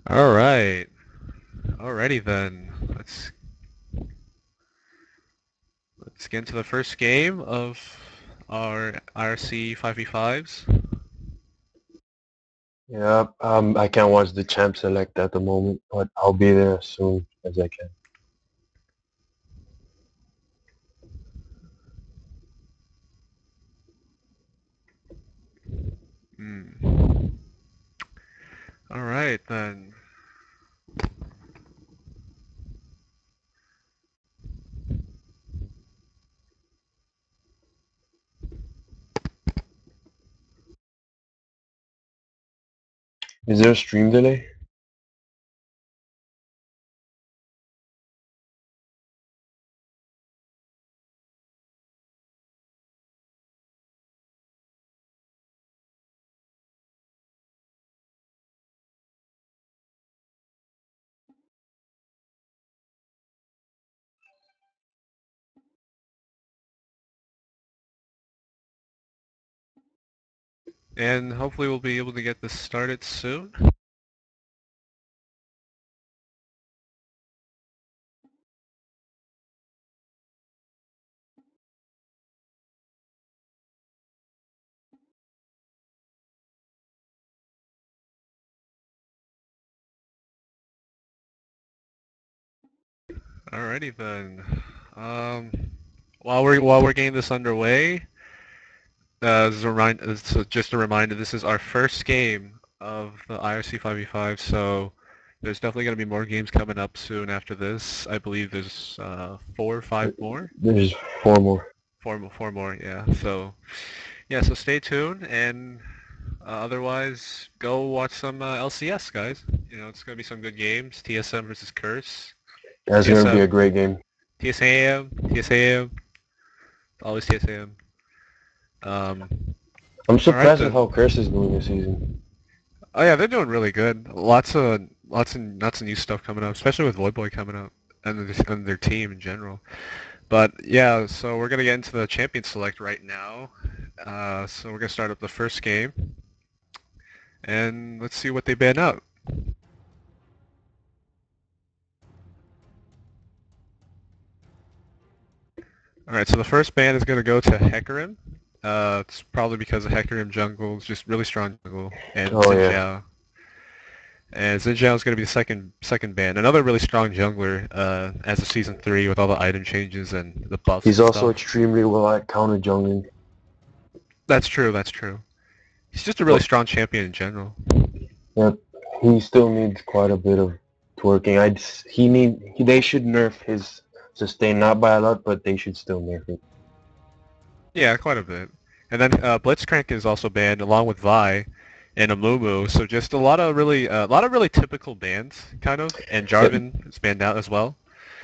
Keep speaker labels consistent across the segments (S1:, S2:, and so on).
S1: All right. Alrighty then. Let's get into the first game of our IRC 5v5s.
S2: Yeah, I can't watch the champ select at the moment, but I'll be there as soon as I can.
S1: Hmm. All right then.
S2: Is there a stream delay?
S1: And hopefully we'll be able to get this started soon. Alrighty then. Um, while we're getting this underway, just a reminder, this is our first game of the IRC 5v5, so there's definitely going to be more games coming up soon after this. I believe there's 4 or 5 more.
S2: There's four more.
S1: Four more, yeah. So stay tuned, and otherwise, go watch some LCS, guys. You know, it's gonna be some good games. TSM versus Curse.
S2: That's gonna be a
S1: TSM,
S2: great game.
S1: TSM, always TSM. Um,
S2: I'm
S1: all right
S2: surprised with
S1: then.
S2: how Curse is doing this season.
S1: Oh yeah, they're doing really good. Lots of new stuff coming up, especially with Void Boy coming up and their team in general. But yeah, so we're gonna get into the champion select right now. So we're gonna start up the first game, and let's see what they ban out. All right, so the first ban is gonna go to Hecarim. It's probably because the Hecarim jungle is just really strong jungle, and
S2: Oh yeah.
S1: Xin And Xin is gonna be the second ban. Another really strong jungler as of season 3 with all the item changes and the buffs
S2: He's
S1: and
S2: also
S1: stuff.
S2: extremely well at counter jungling.
S1: That's true. That's true. He's just a really
S2: But
S1: strong champion in general.
S2: yeah, he still needs quite a bit of twerking. They should nerf his sustain, not by a lot, but they should still nerf it.
S1: Yeah, quite a bit. And then Blitzcrank is also banned along with Vi and Amumu. So just a lot of really typical bans, kind of. And
S2: Yeah,
S1: Jarvan is banned out as well.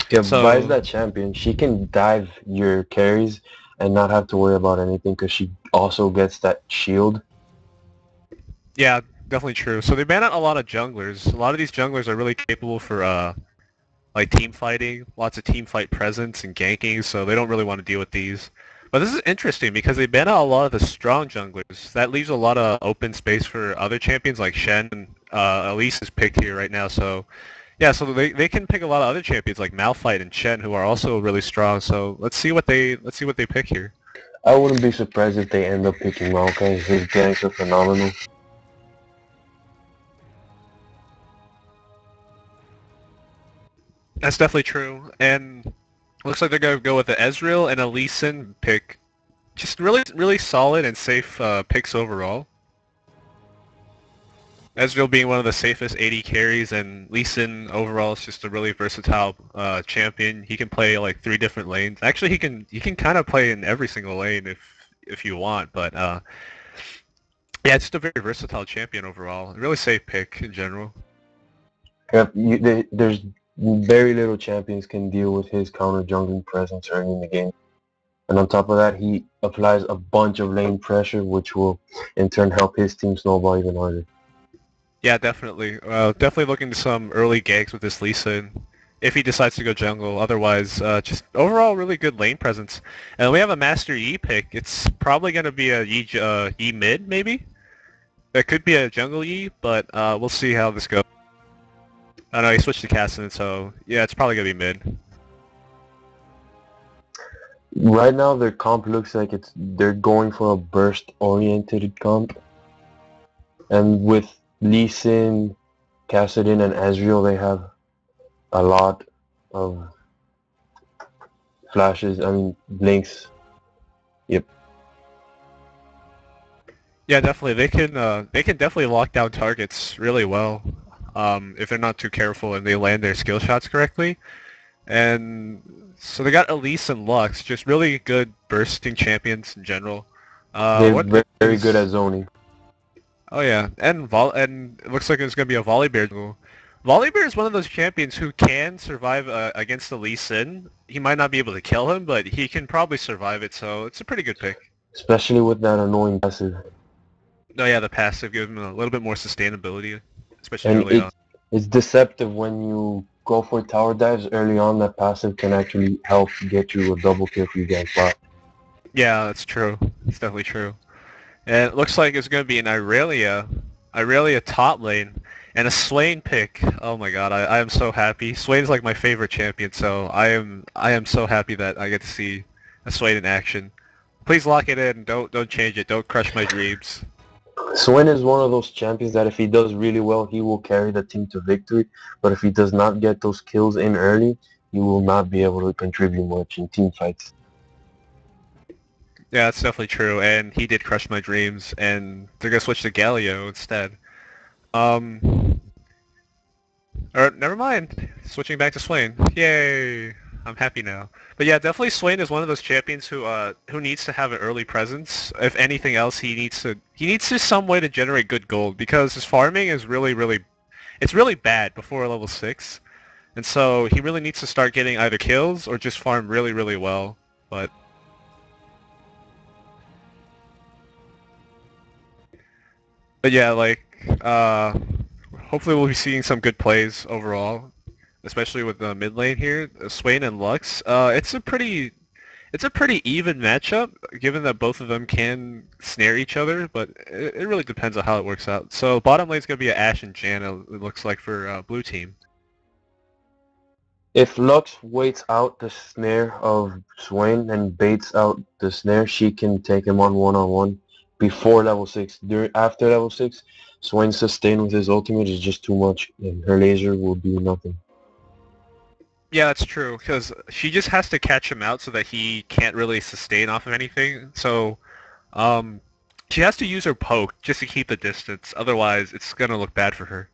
S2: yeah, Vi's
S1: So
S2: that champion. She can dive your carries and not have to worry about anything because she also gets that shield.
S1: yeah, definitely true. So they ban out a lot of junglers. A lot of these junglers are really capable for like team fighting, lots of team fight presence and ganking, so they don't really want to deal with these. But this is interesting because they ban out a lot of the strong junglers. That leaves a lot of open space for other champions like Shen. Elise is picked here right now, so yeah, so they can pick a lot of other champions like Malphite and Shen who are also really strong. So let's see what they pick here.
S2: I wouldn't be surprised if they end up picking Maokai. His ganks are phenomenal.
S1: That's definitely true, and looks like they're gonna go with the Ezreal and a Lee Sin pick. Just really solid and safe picks overall. Ezreal being one of the safest AD carries, and Lee Sin overall is just a really versatile champion. He can play like 3 different lanes. Actually, he can kind of play in every single lane if you want. But yeah, it's just a very versatile champion overall. A really safe pick in general.
S2: There's very little champions can deal with his counter jungling presence early in the game. And on top of that, he applies a bunch of lane pressure, which will in turn help his team snowball even harder.
S1: Yeah, definitely. Definitely looking to some early ganks with this Lee Sin if he decides to go jungle. Otherwise, just overall really good lane presence. And we have a Master Yi pick. It's probably going to be a Yi mid, maybe? It could be a jungle Yi, but we'll see how this goes. I know he switched to Cassidy, so yeah, it's probably gonna be mid.
S2: Right now, their comp looks like they're going for a burst-oriented comp, and with Lee Sin, Kassadin, and Ezreal, they have a lot of flashes. I mean, blinks. Yep.
S1: Yeah, definitely. They can definitely lock down targets really well, if they're not too careful and they land their skill shots correctly. And so they got Elise and Lux, just really good bursting champions in general.
S2: They're
S1: What
S2: very good at
S1: is?
S2: zoning.
S1: Oh yeah, and it looks like it's gonna be a Volibear duel. Volibear is one of those champions who can survive against the Lee Sin. He might not be able to kill him, but he can probably survive it, so it's a pretty good pick.
S2: Especially with that annoying passive.
S1: Oh yeah, the passive gives him a little bit more sustainability, especially
S2: And
S1: early on.
S2: it's deceptive when you go for tower dives early on. That passive can actually help get you a double kill if you get spot.
S1: Yeah, that's true. It's definitely true. And it looks like it's going to be an Irelia top lane, and a Swain pick. Oh my god, I am so happy. Swain's like my favorite champion, so I am so happy that I get to see a Swain in action. Please lock it in. Don't change it. Don't crush my dreams.
S2: Swin is one of those champions that if he does really well, he will carry the team to victory. But if he does not get those kills in early, he will not be able to contribute much in team fights.
S1: Yeah, that's definitely true. And he did crush my dreams, and they're gonna switch to Galio instead. Um, Or never mind. Switching back to Swain. Yay! I'm happy now. But yeah, definitely Swain is one of those champions who needs to have an early presence. If anything else, he needs to some way to generate good gold because his farming is it's really bad before level 6. And so he really needs to start getting either kills or just farm really well. But but yeah, like hopefully we'll be seeing some good plays overall, especially with the mid lane here, Swain and Lux. It's a pretty even matchup, given that both of them can snare each other, but it really depends on how it works out. So bottom lane's going to be a Ashe and Janna, it looks like, for blue team.
S2: If Lux waits out the snare of Swain and baits out the snare, she can take him on one before level 6. After level 6, Swain's sustain with his ultimate is just too much, and her laser will do nothing.
S1: Yeah, that's true, because she just has to catch him out so that he can't really sustain off of anything. So um, she has to use her poke just to keep the distance, otherwise it's going to look bad for her.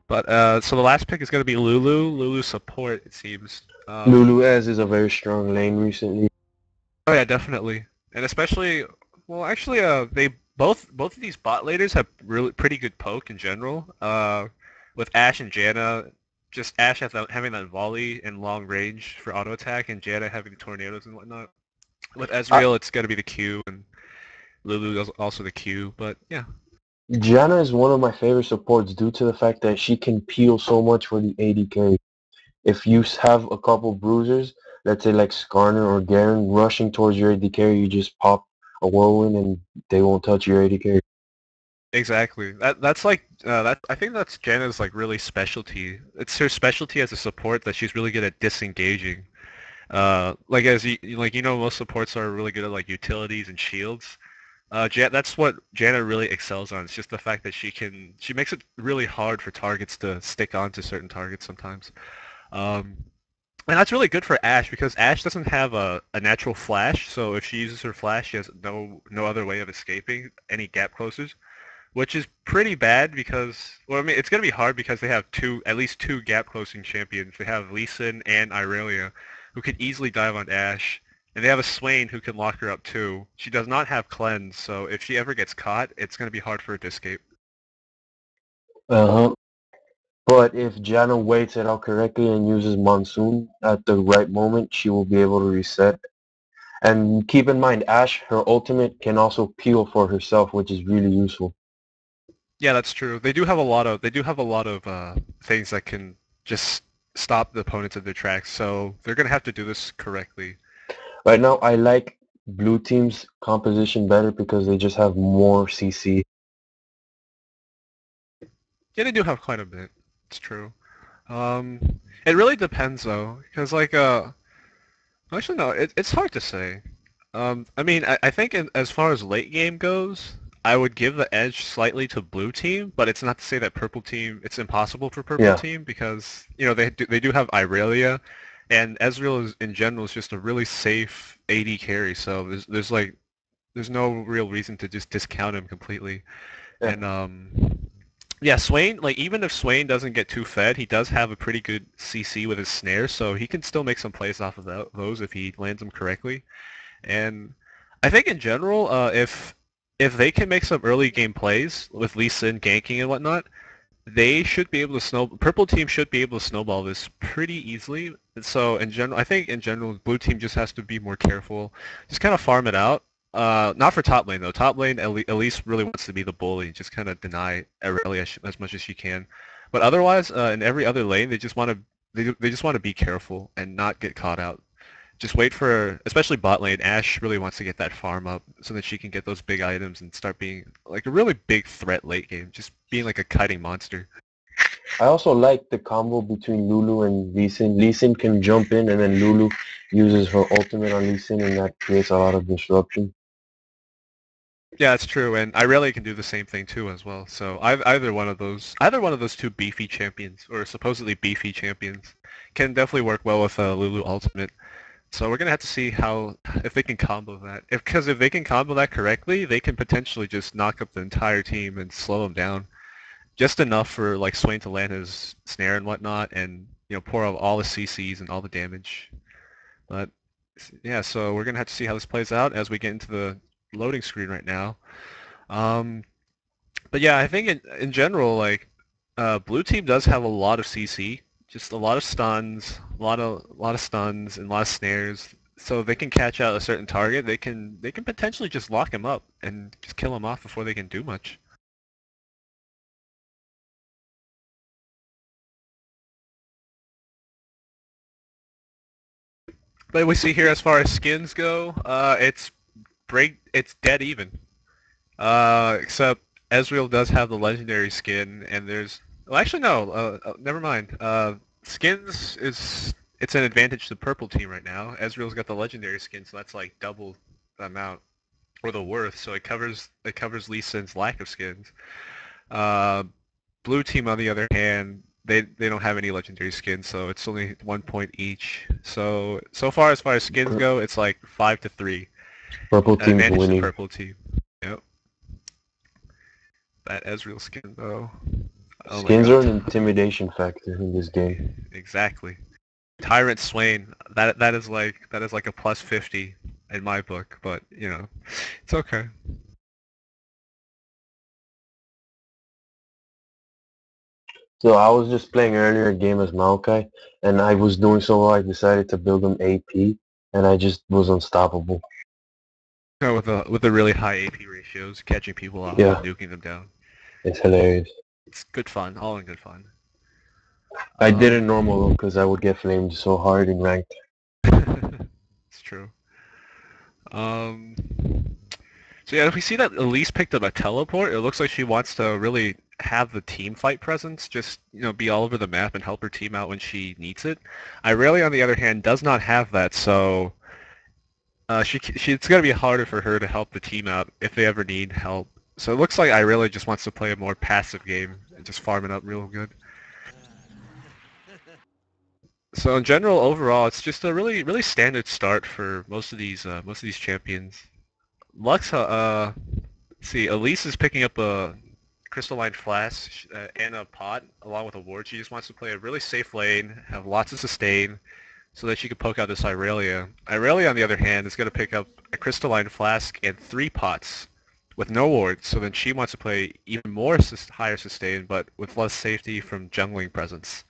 S1: But so the last pick is going to be Lulu support, it seems.
S2: Lulu Ez is a very strong lane recently.
S1: Oh yeah, definitely, and especially, well, actually, they both of these bot laders have really pretty good poke in general. With Ashe and Janna, just Ashe having that volley and long range for auto attack, and Janna having the tornadoes and whatnot. With
S2: I,
S1: Ezreal, it's gonna be the Q, and Lulu is also the Q. But yeah,
S2: Gianna is one of my favorite supports due to the fact that she can peel so much for the AD carry. If you have a couple bruisers, let's say like Skarner or Garen rushing towards your AD carry, you just pop a whirlwind and they won't touch your AD carry.
S1: exactly. That's like that. I think that's Janna's like really specialty. It's her specialty as a support that she's really good at disengaging. Like as most supports are really good at like utilities and shields. That's what Janna really excels on. It's just the fact that she makes it really hard for targets to stick onto certain targets sometimes. Um, and that's really good for Ashe because Ashe doesn't have a natural flash. So if she uses her flash, she has no other way of escaping any gap closers, which is pretty bad because, well, I mean, it's gonna be hard because they have at least two gap closing champions. They have Lee Sin and Irelia, who can easily dive on Ashe, and they have a Swain who can lock her up too. She does not have cleanse, so if she ever gets caught, it's gonna be hard for her to escape.
S2: Uh-huh. But if Janna waits it out correctly and uses Monsoon at the right moment, she will be able to reset. And keep in mind, Ashe, her ultimate can also peel for herself, which is really useful.
S1: Yeah, that's true. They do have a lot of things that can just stop the opponents in their tracks, so they're gonna have to do this correctly.
S2: Right now, I like blue team's composition better because they just have more CC.
S1: Yeah, they do have quite a bit. It's true. Um, it really depends though, because actually no, it's hard to say. I mean, I think as far as late game goes, I would give the edge slightly to blue team, but it's not to say that purple team, it's impossible for purple
S2: Yeah,
S1: team because, they do have Irelia, and Ezreal in general is just a really safe AD carry, so there's no real reason to just discount him completely.
S2: yeah.
S1: And yeah, Swain, like even if Swain doesn't get too fed, he does have a pretty good CC with his snare, so he can still make some plays off of those if he lands them correctly. And I think in general, if they can make some early game plays with Lee Sin ganking and whatnot, they should be able to Purple team should be able to snowball this pretty easily. So in general, I think in general, blue team just has to be more careful. Just kind of farm it out. Not for top lane though. Top lane, Elise really wants to be the bully. Just kind of deny Aurelia as much as she can. But otherwise, in every other lane, they just want to be careful and not get caught out. Just wait for, especially bot lane, Ashe really wants to get that farm up so that she can get those big items and start being like a really big threat late game, just being like a kiting monster.
S2: I also like the combo between Lulu and Lee Sin. Lee Sin can jump in and then Lulu uses her ultimate on Lee Sin and that creates a lot of disruption.
S1: Yeah, it's true, and Irelia can do the same thing too as well. So either one of those two beefy champions, or supposedly beefy champions, can definitely work well with Lulu ultimate. So we're gonna have to see how if they can combo that. Because if they can combo that correctly, they can potentially just knock up the entire team and slow them down. Just enough for like Swain to land his snare and whatnot, and pour out all the CCs and all the damage. But yeah, so we're gonna have to see how this plays out as we get into the loading screen right now. Um, but yeah, I think in general, like blue team does have a lot of CC, just a lot of stuns, a lot of stuns and a lot of snares. So if they can catch out a certain target, they can potentially just lock him up and just kill him off before they can do much. But we see here as far as skins go, it's dead even. Except Ezreal does have the legendary skin, and well, actually no, never mind. Skins it's an advantage to purple team right now. Ezreal's got the legendary skin, so that's like double the amount or the worth, so it covers Lee Sin's lack of skins. Uh, blue team on the other hand, they don't have any legendary skins, so it's only 1 point each. So far as skins
S2: Pur-
S1: go, it's like 5-3.
S2: Purple
S1: An
S2: team's
S1: advantage to
S2: winning.
S1: purple team. Yep. That Ezreal skin though. Oh my
S2: Skins are
S1: god.
S2: an intimidation factor in this game.
S1: Exactly. Tyrant Swain. That is like a plus 50 in my book, but it's okay.
S2: So I was just playing earlier a game as Maokai, and I was doing so well I decided to build him AP, and I just was unstoppable.
S1: With the really high AP ratios, catching people off and
S2: Yeah,
S1: nuking them down.
S2: it's hilarious.
S1: It's good fun, all in good fun.
S2: I did it
S1: Um,
S2: normal though, because I would get flamed so hard in ranked.
S1: it's true. Um, so yeah, if we see that Elise picked up a teleport, it looks like she wants to really have the team fight presence, just be all over the map and help her team out when she needs it. Irelia, on the other hand, does not have that, so it's gonna be harder for her to help the team out if they ever need help. So it looks like Irelia just wants to play a more passive game and just farm it up real good. So in general, overall, it's just a really really standard start for most of these champions. Lux, let's see, Elise is picking up a crystalline flask and a pot along with a ward. She just wants to play a really safe lane, have lots of sustain, so that she can poke out this Irelia. Irelia, on the other hand, is going to pick up a crystalline flask and 3 pots with no wards, so then she wants to play even more higher sustain, but with less safety from jungling presence.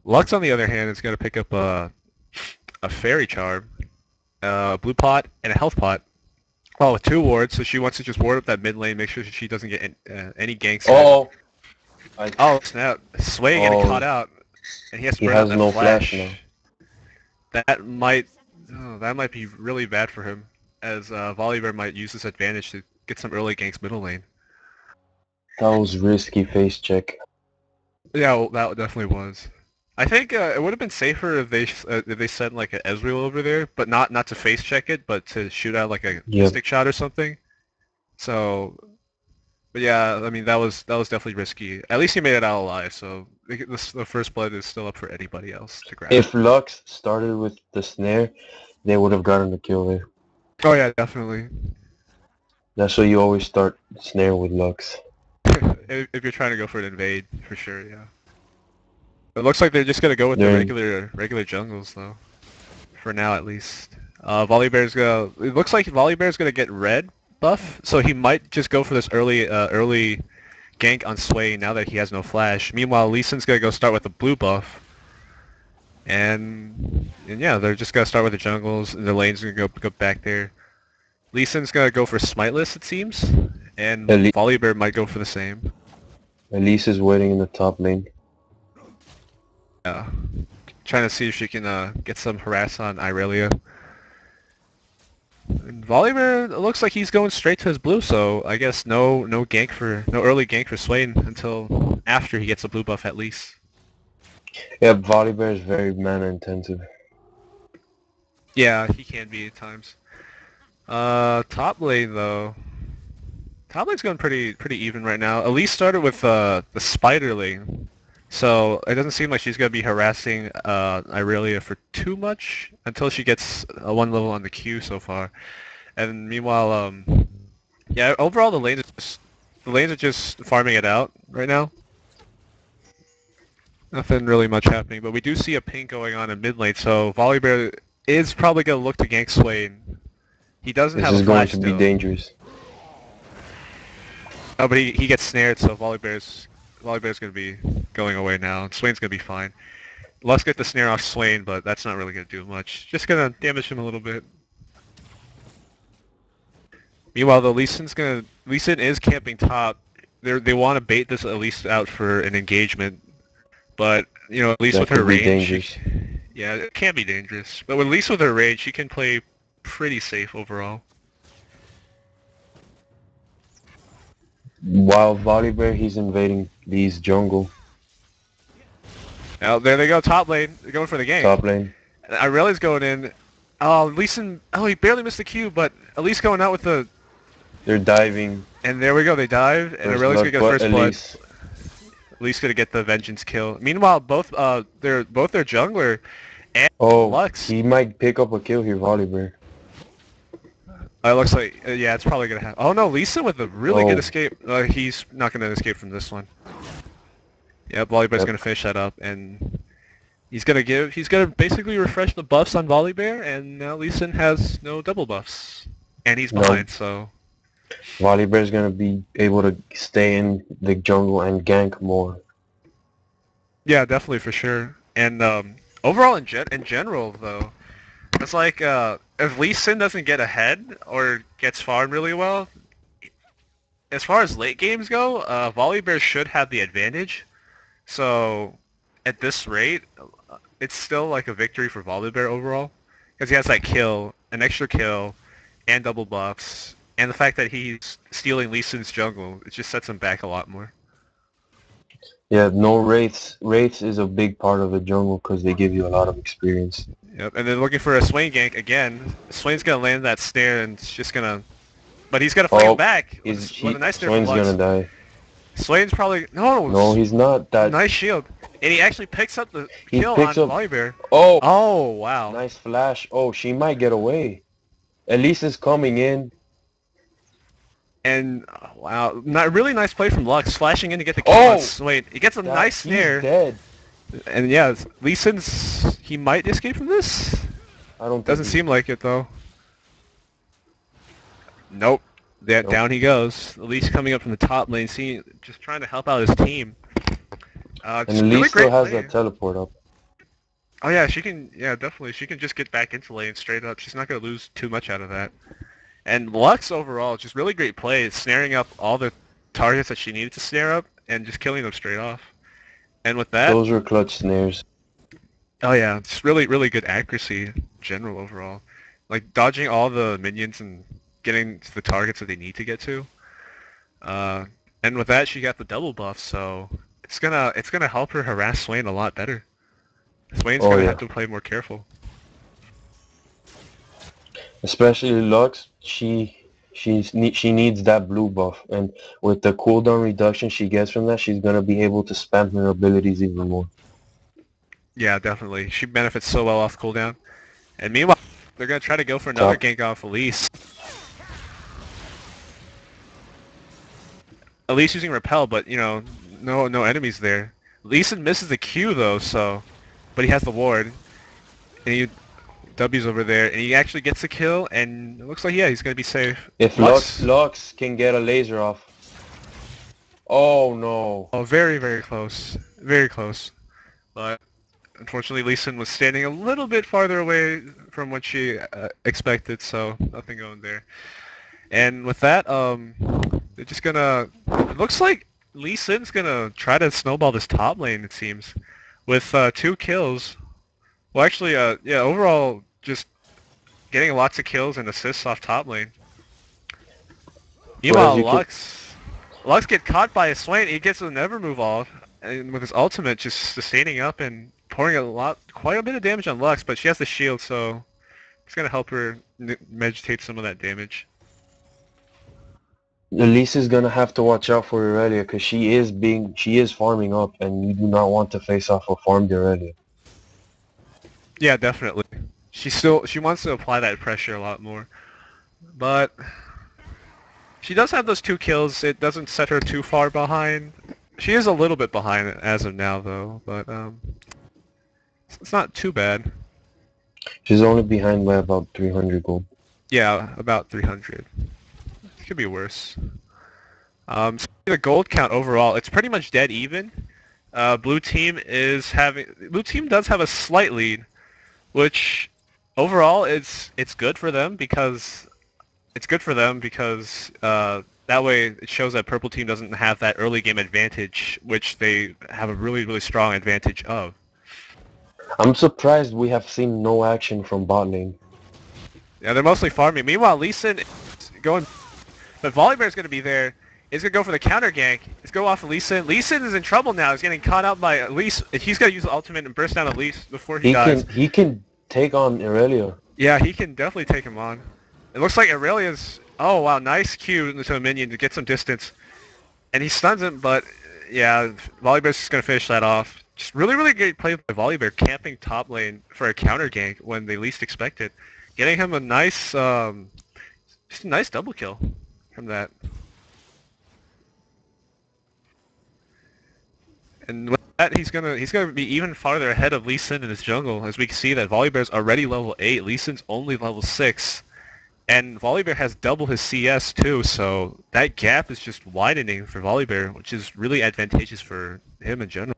S1: Lux, on the other hand, is going to pick up a fairy charm, a blue pot, and a health pot. Oh, with 2 wards, so she wants to just ward up that mid lane, make sure she doesn't get any ganks in.
S2: Oh, I
S1: Oh, snap. Sway getting caught
S2: oh
S1: out, and he has to
S2: he
S1: burn out
S2: has
S1: that
S2: no flash now.
S1: flash. That might be really bad for him, as Volibear might use this advantage to get some early ganks middle lane.
S2: That was risky face check.
S1: Yeah, well, that definitely was. I think it would have been safer if they sent like an Ezreal over there, but not to face check it, but to shoot out like a
S2: Yep.
S1: Mystic shot or something. So, but yeah, I mean that was definitely risky. At least he made it out alive, so the first blood is still up for anybody else to grab.
S2: If Lux started with the snare, they would have gotten the kill there.
S1: Oh yeah, definitely.
S2: That's why you always start snare with Lux.
S1: If you're trying to go for an invade, for sure, yeah. It looks like they're just gonna go with the
S2: They're in,
S1: regular jungles though, for now at least. Volibear's gonna. It looks like Volibear's gonna get red buff, so he might just go for this early gank on Sway now that he has no flash. Meanwhile, Lee Sin's gonna go start with the blue buff, and yeah, they're just gonna start with the jungles, and the lane's gonna go back there. Lee Sin's gonna go for Smiteless, it seems, and
S2: Elise,
S1: Volibear might go for the same.
S2: Elise is waiting in the top lane.
S1: Yeah, trying to see if she can get some harass on Irelia. And Volibear looks like he's going straight to his blue, so I guess no early gank for Swain until after he gets a blue buff at least.
S2: Yeah, Volibear is very mana intensive.
S1: Yeah, he can be at times. Top lane though. Top lane's going pretty even right now. Elise started with the spider lane, so it doesn't seem like she's gonna be harassing Irelia for too much until she gets one level on the queue so far. And meanwhile, yeah, overall the lanes are just farming it out right now. Nothing really much happening, but we do see a pink going on in mid lane, so Volibear is probably gonna look to gank Swain. He doesn't
S2: This
S1: have a
S2: is going
S1: flash
S2: to be
S1: still.
S2: dangerous.
S1: Oh, but he gets snared, so Volibear's gonna be going away now. Swain's gonna be fine. Let's get the snare off Swain, but that's not really gonna do much. Just gonna damage him a little bit. Meanwhile, the Lee Sin is camping top. They want to bait this Elise out for an engagement, but at least with
S2: That
S1: her
S2: could be
S1: range,
S2: dangerous.
S1: yeah, it can be dangerous. But at least with her range, she can play pretty safe overall.
S2: While Volibear, he's invading Lee's jungle.
S1: Now there they go, top lane. They're going for the gank.
S2: Top lane.
S1: Irelia's going in. Oh, Lee Sin. Oh, he barely missed the Q, but at least going out with the.
S2: They're diving
S1: And there we go. They dive, and
S2: first
S1: Irelia's gonna
S2: blood,
S1: get the
S2: but
S1: first blood.
S2: Elise.
S1: At least gonna get the vengeance kill. Meanwhile, both their jungler and
S2: Oh,
S1: Lux.
S2: he might pick up a kill here, Volibear.
S1: It looks like yeah, it's probably gonna happen. Oh no, Lisa with a really good
S2: Oh,
S1: escape. He's not gonna escape from this one. Yeah, Volibear's
S2: yep.
S1: gonna finish that up, and he's gonna basically refresh the buffs on Volibear, and now Lee Sin has no double buffs, and he's
S2: No,
S1: behind. So
S2: Volibear's gonna be able to stay in the jungle and gank more.
S1: yeah, definitely for sure. And overall in general though, it's like if Lee Sin doesn't get ahead or gets farmed really well, as far as late games go, Volibear should have the advantage. So at this rate, it's still like a victory for Volibear overall because he has that kill, an extra kill, and double buffs, and the fact that he's stealing Lee Sin's jungle, it just sets him back a lot more.
S2: Yeah, no wraiths. Wraiths is a big part of the jungle because they give you a lot of experience.
S1: Yep, and then looking for a Swain gank again. Swain's gonna land that snare and it's just gonna, but he's gonna fling him
S2: Oh,
S1: back with
S2: is
S1: with a nice snare from
S2: Swain's gonna
S1: Lux.
S2: die.
S1: Swain's probably no,
S2: No, he's not. That
S1: nice shield, and he actually picks up the
S2: he
S1: kill
S2: picks
S1: on
S2: up.
S1: Volibear.
S2: Oh,
S1: Oh wow!
S2: nice flash. Oh, she might get away. Elise is coming in.
S1: And wow, not really nice play from Lux, flashing in to get the kill on
S2: Oh,
S1: Swain. He gets a
S2: that
S1: nice
S2: he's
S1: snare,
S2: dead.
S1: and yeah, Lee Sin's he might escape from this.
S2: I don't think
S1: Doesn't
S2: he.
S1: seem like it though. Nope. Yeah,
S2: Nope.
S1: down he goes. Elise coming up from the top lane, just trying to help out his team.
S2: And
S1: Just really
S2: Elise still
S1: great
S2: has
S1: play.
S2: that teleport up.
S1: Oh yeah, she can. Yeah, definitely. She can just get back into lane straight up. She's not gonna lose too much out of that. And Lux overall, just really great play, snaring up all the targets that she needed to snare up, and just killing them straight off. And with that,
S2: Those were clutch snares.
S1: oh yeah, it's really good accuracy in general overall. Like dodging all the minions and getting to the targets that they need to get to. Uh, and with that, she got the double buff, so it's gonna help her harass Swain a lot better. Swain's
S2: Oh
S1: gonna have
S2: yeah.
S1: to play more careful.
S2: Especially Lux, she needs that blue buff, and with the cooldown reduction she gets from that, she's gonna be able to spam her abilities even more.
S1: Yeah, definitely. She benefits so well off cooldown. And meanwhile, they're gonna try to go for another
S2: Top.
S1: gank off Elise. Elise using repel, but you know, no enemies there. Lee Sin misses the Q though, so but he has the ward, and he W's over there, and he actually gets the kill, and it looks like yeah, he's gonna be safe.
S2: If
S1: Lux,
S2: Lux can get a laser off. Oh no.
S1: oh, very close, very close. But unfortunately, Lee Sin was standing a little bit farther away from what she expected, so nothing going there. And with that, they're just gonna. It looks like Lee Sin's gonna try to snowball this top lane. It seems, with 2 kills. Well, actually, yeah, overall, just getting lots of kills and assists off top lane.
S2: But as
S1: Meanwhile,
S2: you can,
S1: Lux get caught by a Swain. He gets a never move off, and with his ultimate, just sustaining up and pouring quite a bit of damage on Lux. But she has the shield, so it's gonna help her meditate some of that damage.
S2: Lisa's gonna have to watch out for Irelia because she is farming up, and you do not want to face off a farmed Irelia.
S1: Yeah, definitely. She wants to apply that pressure a lot more, but she does have those 2 kills. It doesn't set her too far behind. She is a little bit behind as of now, though, but it's not too bad.
S2: She's only behind by about 300 gold.
S1: Yeah, about 300. It could be worse. So the gold count overall, it's pretty much dead even. Blue team does have a slight lead, which overall it's good for them because that way it shows that purple team doesn't have that early game advantage, which they have a really strong advantage of.
S2: I'm surprised we have seen no action from bot lane.
S1: Yeah, they're mostly farming. Meanwhile, Lee Sin is going, but Volibear's going to be there. He's going to go for the counter gank. He's go off of Lee Sin. Lee Sin is in trouble now. He's getting caught out by Elise. He's got to use the ultimate and burst down Elise before he dies.
S2: He can take on Irelia.
S1: Yeah, he can definitely take him on. It looks like Aurelia's... Oh, wow, nice Q to a minion to get some distance. And he stuns him, but yeah, Volibear's just going to finish that off. Just really great play by Volibear, camping top lane for a counter gank when they least expect it. Getting him a nice, just a nice double kill from that. And with that, he's gonna be even farther ahead of Lee Sin in his jungle, as we can see that Volibear's already level 8, Lee Sin's only level 6. And Volibear has double his CS too, so that gap is just widening for Volibear, which is really advantageous for him in general.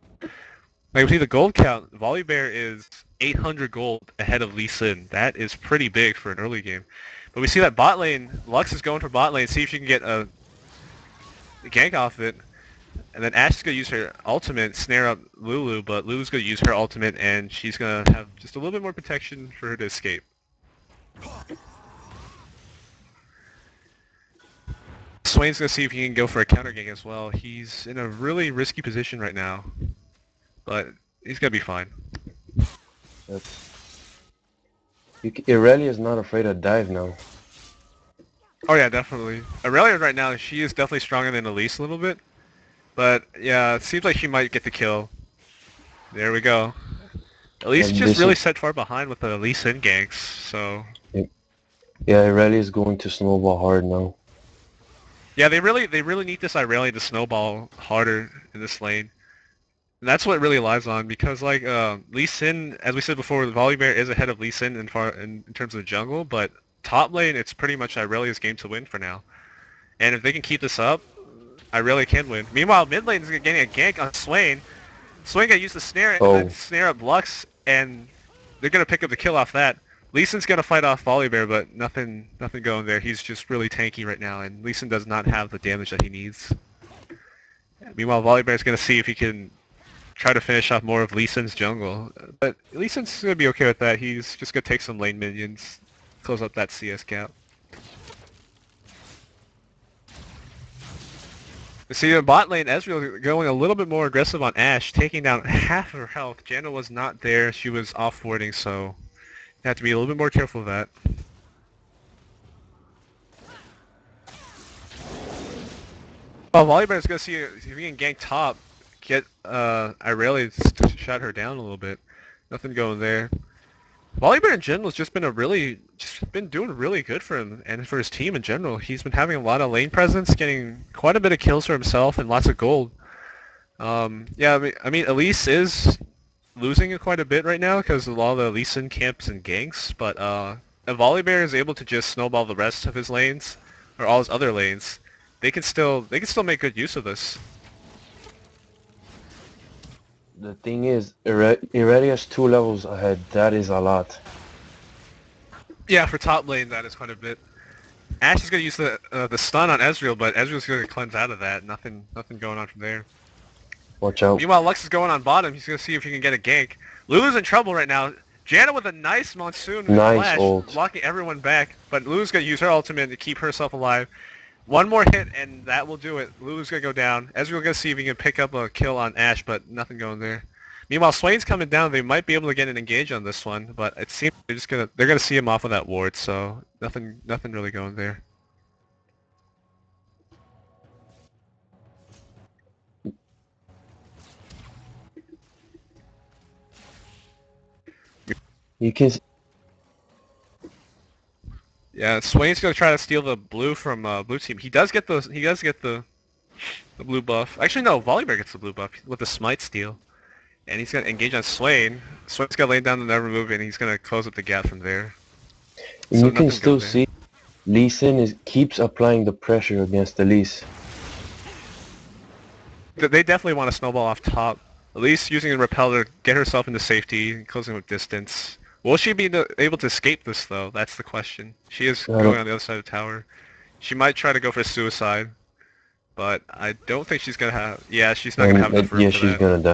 S1: Like we see the gold count, Volibear is 800 gold ahead of Lee Sin. That is pretty big for an early game. But we see that bot lane, Lux is going for bot lane, see if she can get a gank off it. And then Ash is going to use her ultimate, snare up Lulu, but Lulu's going to use her ultimate and she's going to have just a little bit more protection for her to escape. Swain's going to see if he can go for a counter gank as well. He's in a really risky position right now, but he's going to be fine.
S2: Irelia is not afraid to dive now.
S1: Oh yeah, definitely. Aurelia right now, she is definitely stronger than Elise a little bit. But yeah, it seems like she might get the kill. There we go. Elise
S2: And
S1: just
S2: this
S1: really
S2: is
S1: set far behind with the Elise in ganks, so...
S2: yeah, Irelia is going to snowball hard now.
S1: Yeah, they really need this Irelia to snowball harder in this lane. And that's what it really lies on, because like Lee Sin, as we said before, the Volibear is ahead of Lee Sin in terms of jungle, but top lane it's pretty much Irelia's game to win for now. And if they can keep this up, Irelia can win. Meanwhile, mid lane is getting a gank on Swain. Swain gonna use the snare and then
S2: Oh,
S1: snare up Lux, and they're gonna pick up the kill off that. Lee Sin's gonna fight off Volibear, but nothing going there. He's just really tanky right now, and Lee Sin does not have the damage that he needs. Meanwhile, Volibear's gonna see if he can try to finish off more of Lee Sin's jungle. But Lee Sin's gonna be okay with that. He's just gonna take some lane minions, close up that CS gap. See, in bot lane, Ezreal going a little bit more aggressive on Ashe, taking down half of her health. Janna was not there. She was off-boarding, so you have to be a little bit more careful of that. Well, Volibear's going to see if he can gank top, get Irelia to shut her down a little bit. Nothing going there. Volibear in general has just been doing really good for him and for his team in general. He's been having a lot of lane presence, getting quite a bit of kills for himself and lots of gold. Yeah, I mean, Elise is losing it quite a bit right now because of all the Lee Sin camps and ganks, but if Volibear is able to just snowball the rest of his lanes, or all his other lanes, they can still make good use of this.
S2: The thing is, Irelia's 2 levels ahead. That is a lot.
S1: Yeah, for top lane that is quite a bit. Ashe is gonna use the stun on Ezreal, but Ezreal's gonna cleanse out of that. Nothing going on from there.
S2: Watch out.
S1: Meanwhile, Lux is going on bottom. He's gonna see if he can get a gank. Lulu's in trouble right now. Janna with a nice monsoon and
S2: Nice
S1: flash,
S2: ult.
S1: blocking everyone back. But Lulu's gonna use her ultimate to keep herself alive. One more hit and that will do it. Lulu's gonna go down. Ezreal gonna see if he can pick up a kill on Ashe, but nothing going there. Meanwhile, Swain's coming down. They might be able to get an engage on this one, but it seems they're gonna see him off of that ward. So nothing really going there.
S2: You can.
S1: Yeah, Swain's gonna try to steal the blue from blue team. He does get the blue buff. Actually, no, Volibear gets the blue buff with the smite steal, and he's gonna engage on Swain. Swain's gonna lay down the never move, and he's gonna close up the gap from there.
S2: And
S1: So
S2: you can
S1: nothing
S2: still
S1: going there.
S2: see Lee Sin keeps applying the pressure against Elise.
S1: They definitely want to snowball off top. At least using a repel to get herself into safety, closing with distance. Will she be able to escape this though? That's the question. She is
S2: I
S1: going
S2: don't.
S1: on the other side of the tower. She might try to go for suicide, but I don't think she's gonna have. Yeah, she's not gonna have
S2: And
S1: enough room
S2: yeah,
S1: for
S2: she's
S1: that.
S2: gonna die.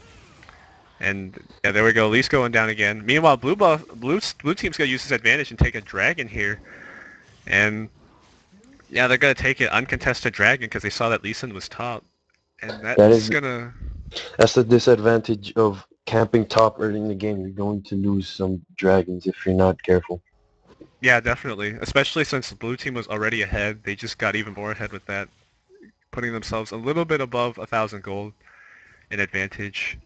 S1: And yeah, there we go. Elise going down again. Meanwhile, blue team's gonna use this advantage and take a dragon here. And yeah, they're gonna take it uncontested dragon because they saw that Lee Sin was top. And
S2: That
S1: that's
S2: is
S1: gonna.
S2: that's the disadvantage of camping top early in the game. You're going to lose some dragons if you're not careful.
S1: Yeah, definitely. Especially since the blue team was already ahead, they just got even more ahead with that, putting themselves a little bit above 1,000 gold in advantage.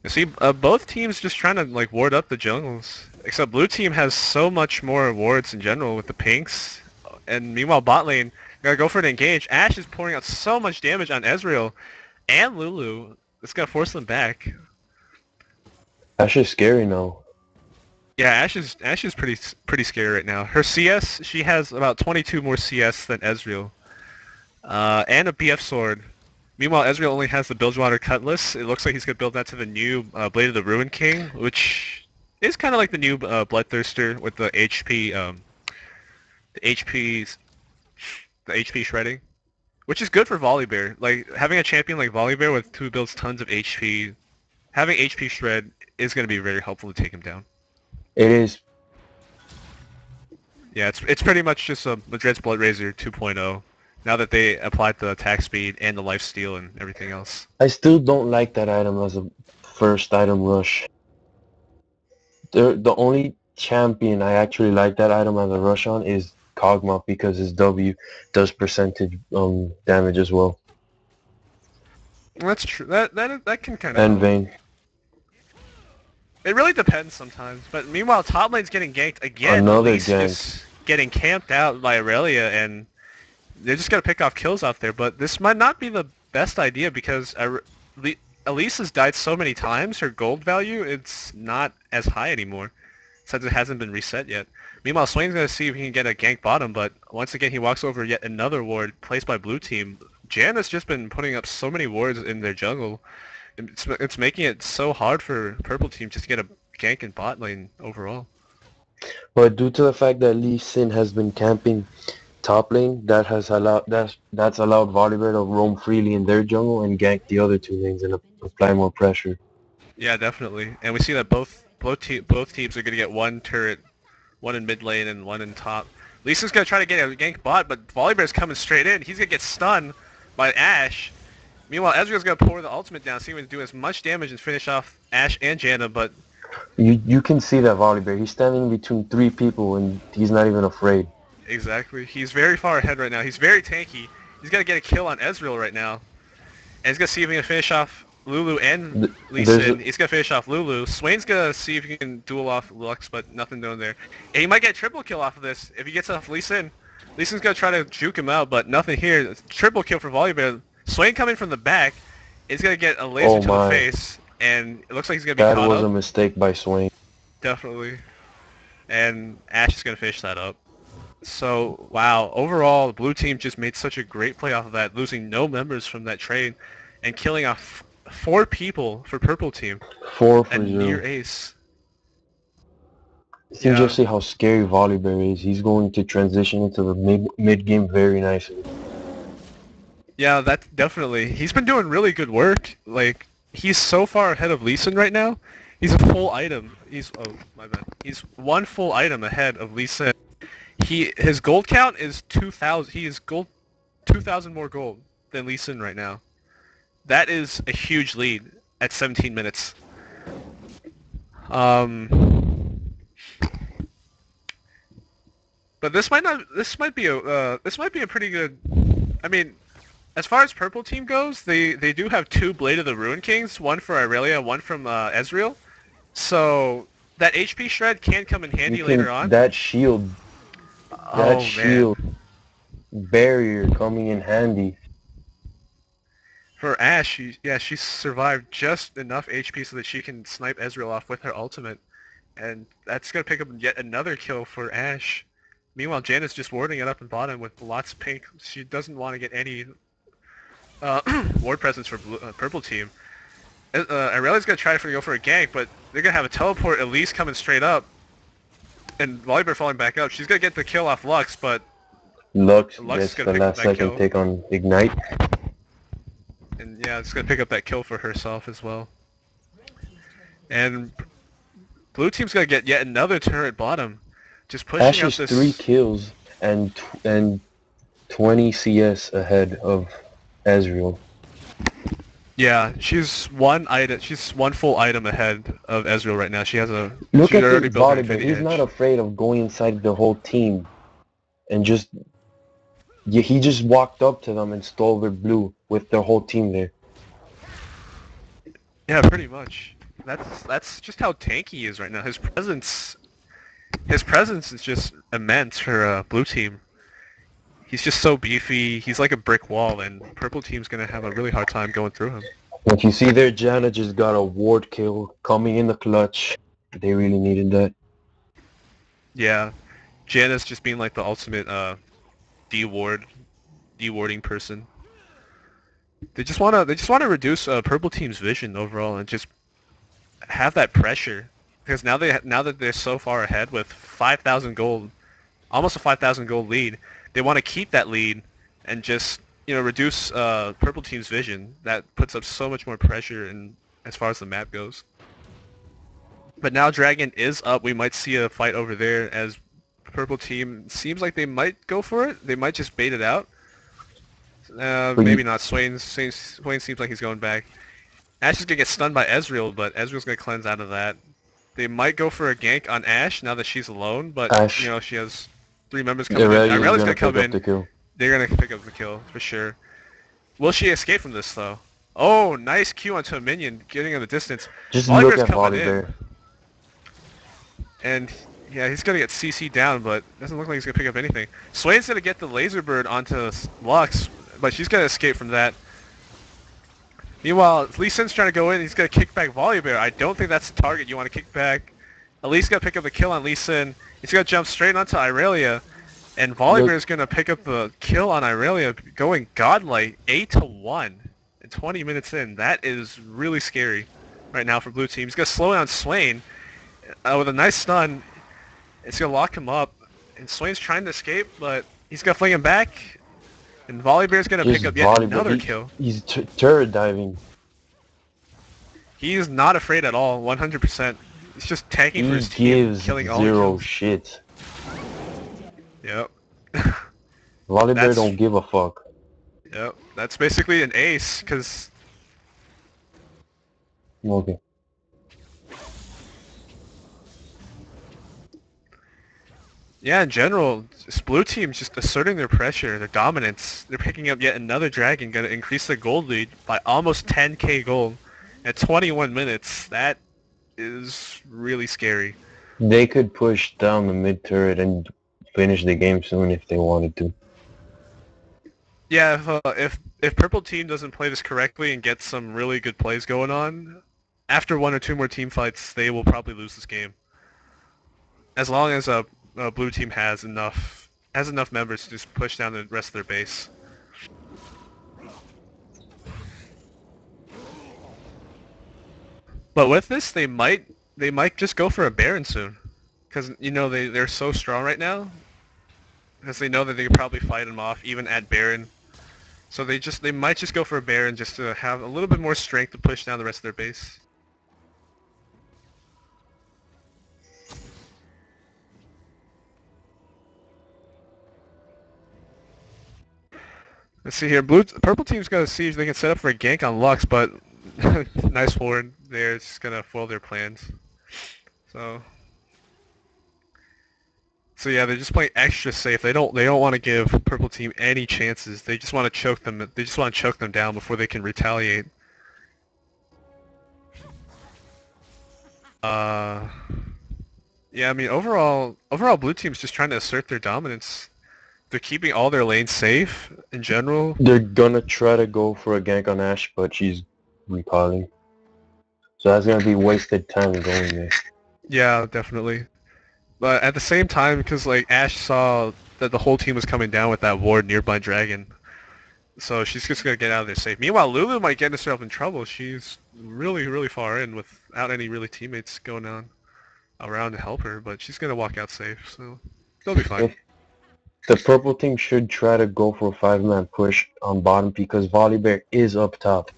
S1: You see, both teams just trying to like ward up the jungles. Except blue team has so much more wards in general with the pinks, and meanwhile bot lane gotta go for an engage. Ashe is pouring out so much damage on Ezreal and Lulu. It's gonna force them back.
S2: Ashe is scary now.
S1: Yeah, Ashe is pretty scary right now. Her CS, she has about 22 more CS than Ezreal. And a BF sword. Meanwhile, Ezreal only has the Bilgewater Cutlass. It looks like he's gonna build that to the new Blade of the Ruined King, which is kind of like the new Bloodthirster with the HP, the HP shredding, which is good for Volibear. Like having a champion like Volibear with who builds tons of HP, having HP shred is gonna be very helpful to take him down.
S2: It is.
S1: Yeah, it's pretty much just a Madrid's Blood Razor 2.0. Now that they applied the attack speed and the life steal and everything else.
S2: I still don't like that item as a first item rush. The only champion I actually like that item as a rush on is Kog'Maw because his W does percentage damage as well.
S1: Well, that's true. That can kind of
S2: And
S1: help.
S2: Vayne.
S1: It really depends sometimes. But meanwhile, top lane's getting ganked again.
S2: Another
S1: Elise
S2: gank.
S1: just getting camped out by Aurelia, and they're just gonna pick off kills out there. But this might not be the best idea because Elise has died so many times. Her gold value it's not as high anymore since it hasn't been reset yet. Meanwhile, Swain's gonna see if he can get a gank bottom, but once again he walks over yet another ward placed by blue team. Jan has just been putting up so many wards in their jungle. It's making it so hard for purple team just to get a gank in bot lane overall.
S2: But due to the fact that Lee Sin has been camping top lane, that's allowed Volibear to roam freely in their jungle and gank the other two lanes and apply more pressure.
S1: Yeah, definitely. And we see that both teams are gonna get one turret, one in mid lane and one in top. Lisa's gonna try to get a gank bot, but Volibear's coming straight in. He's gonna get stunned, by Ashe. Meanwhile, Ezreal's gonna pour the ultimate down, so he can do as much damage and finish off Ashe and Janna, but
S2: You can see that Volibear. He's standing between three people and he's not even afraid.
S1: exactly. He's very far ahead right now. He's very tanky. He's gotta get a kill on Ezreal right now. And he's gonna see if he can finish off Lulu and Lee
S2: There's a,
S1: Sin. He's gonna finish off Lulu. Swain's gonna see if he can duel off Lux, but nothing doing there. And he might get a triple kill off of this if he gets off Lee Sin. Lee Sin's gonna try to juke him out, but nothing here. Triple kill for Volibear. Swain coming from the back is gonna get a laser
S2: oh
S1: to the
S2: my,
S1: face, and it looks like he's gonna be
S2: that
S1: caught
S2: was a
S1: up.
S2: mistake by Swain.
S1: Definitely. And Ashe is gonna finish that up. So, wow, overall, the blue team just made such a great play off of that, losing no members from that trade and killing off 4 people for purple team.
S2: Four
S1: A
S2: for
S1: near
S2: zero.
S1: ace.
S2: You can
S1: Yeah.
S2: just see how scary Volibear is. He's going to transition into the mid game very nicely.
S1: Yeah, that's definitely. He's been doing really good work. Like, he's so far ahead of Lee Sin right now. He's a full item. Oh, my bad. He's 1 full item ahead of Lee Sin. His gold count is 2,000. He is 2,000 more gold than Lee Sin right now. That is a huge lead at 17 minutes. But this might not. This might be a pretty good. I mean, as far as purple team goes, they do have 2 Blade of the Ruin Kings, one for Irelia, one from Ezreal. So that HP shred can come in
S2: You
S1: handy later
S2: can
S1: on.
S2: that
S1: Oh
S2: shield
S1: man,
S2: barrier coming in handy.
S1: for Ashe, she survived just enough HP so that she can snipe Ezreal off with her ultimate, and that's gonna pick up yet another kill for Ashe. Meanwhile, Janna's just warding it up in bottom with lots of pink. She doesn't want to get any ward presence for purple team. Irelia's gonna try to go for a gank, but they're gonna have a teleport Elise coming straight up, and Volibear falling back up. She's gonna get the kill off Lux, but
S2: Lux
S1: Lux is
S2: gets
S1: gonna
S2: the
S1: pick up
S2: last
S1: that
S2: second
S1: kill,
S2: pick on Ignite.
S1: and yeah, it's gonna pick up that kill for herself as well. And blue team's gonna get yet another turret bottom, just pushing out
S2: Ashe's 3
S1: this.
S2: kills and 20 CS ahead of Ezreal.
S1: Yeah, she's 1 item. She's 1 full item ahead of Ezreal right now.
S2: Look
S1: She's
S2: at this
S1: already built her
S2: Volibear.
S1: Infinity
S2: He's not
S1: Edge.
S2: afraid of going inside the whole team and just yeah, he just walked up to them and stole their blue with their whole team there.
S1: Yeah, pretty much. That's just how tanky he is right now. His presence is just immense for blue team. He's just so beefy. He's like a brick wall, and purple team's gonna have a really hard time going through him.
S2: If you see there, Janna just got a ward kill coming in the clutch. They really needed that.
S1: Yeah, Janna's just being like the ultimate dewarding person. They just wanna reduce purple team's vision overall and just have that pressure because now that they're so far ahead with 5,000 gold, almost a 5,000 gold lead, they want to keep that lead and just reduce purple team's vision. That puts up so much more pressure in as far as the map goes. But now Dragon is up. We might see a fight over there as purple team seems like they might go for it. They might just bait it out.
S2: But
S1: Maybe not. Swain seems like he's going back. Ashe is gonna get stunned by Ezreal, but Ezreal's gonna cleanse out of that. They might go for a gank on Ashe now that she's alone, but
S2: Ash,
S1: she has 3 members coming in.
S2: Irelia is
S1: Irelia's
S2: gonna
S1: gonna
S2: pick
S1: come
S2: up
S1: in.
S2: the kill.
S1: They're gonna pick up the kill for sure. Will she escape from this though? Oh, nice Q onto a minion, getting in the distance.
S2: Just look
S1: Volibear's
S2: at
S1: coming in,
S2: Volibear.
S1: and yeah, he's gonna get CC down, but doesn't look like he's gonna pick up anything. Swain's gonna get the laser bird onto Lux, but she's gonna escape from that. Meanwhile, Lee Sin's trying to go in. He's going to kick back Volibear. I don't think that's the target you want to kick back. At least got to pick up the kill on Lee Sin. He's going to jump straight onto Irelia. And Volibear
S2: Look,
S1: is going to pick up the kill on Irelia, going godlike 8-1 and 20 minutes in. That is really scary right now for blue team. He's going to slow down Swain with a nice stun. It's going to lock him up. And Swain's trying to escape, but he's going to fling him back. And Volibear's going to
S2: just
S1: pick up yet
S2: Volibear.
S1: another kill.
S2: He's turret diving.
S1: He is not afraid at all, 100%. He's just tanking for
S2: He
S1: his team,
S2: gives
S1: killing all
S2: zero
S1: kills.
S2: shit.
S1: Yep.
S2: Volibear
S1: That's
S2: don't give a fuck.
S1: Yep, that's basically an ace, because
S2: Okay.
S1: yeah, in general, this blue team's just asserting their pressure, their dominance. They're picking up yet another dragon, gonna increase their gold lead by almost 10k gold at 21 minutes. That is really scary.
S2: They could push down the mid turret and finish the game soon if they wanted to.
S1: Yeah, if purple team doesn't play this correctly and get some really good plays going on, after one or two more team fights, they will probably lose this game. As long as a blue team has enough members to just push down the rest of their base. But with this, they might just go for a Baron soon, because they're so strong right now, because they know that they could probably fight him off even at Baron. So they might just go for a Baron just to have a little bit more strength to push down the rest of their base. Let's see here. Purple team's gonna see if they can set up for a gank on Lux, but nice ward there. It's just gonna foil their plans. So So yeah, they're just playing extra safe. They don't want to give purple team any chances. They just want to choke them. They just want to choke them down before they can retaliate. Uh, yeah, I mean overall blue team's just trying to assert their dominance. They're keeping all their lanes safe in general.
S2: They're gonna try to go for a gank on Ashe, but she's recalling. So that's gonna be wasted time going there.
S1: Yeah, definitely. But at the same time, because like Ashe saw that the whole team was coming down with that ward nearby dragon, so she's just gonna get out of there safe. Meanwhile, Lulu might get herself in trouble. She's really, really far in without any really teammates going on around to help her, but she's gonna walk out safe, so they'll be fine.
S2: If the purple team should try to go for a 5-man push on bottom because Volibear is up top.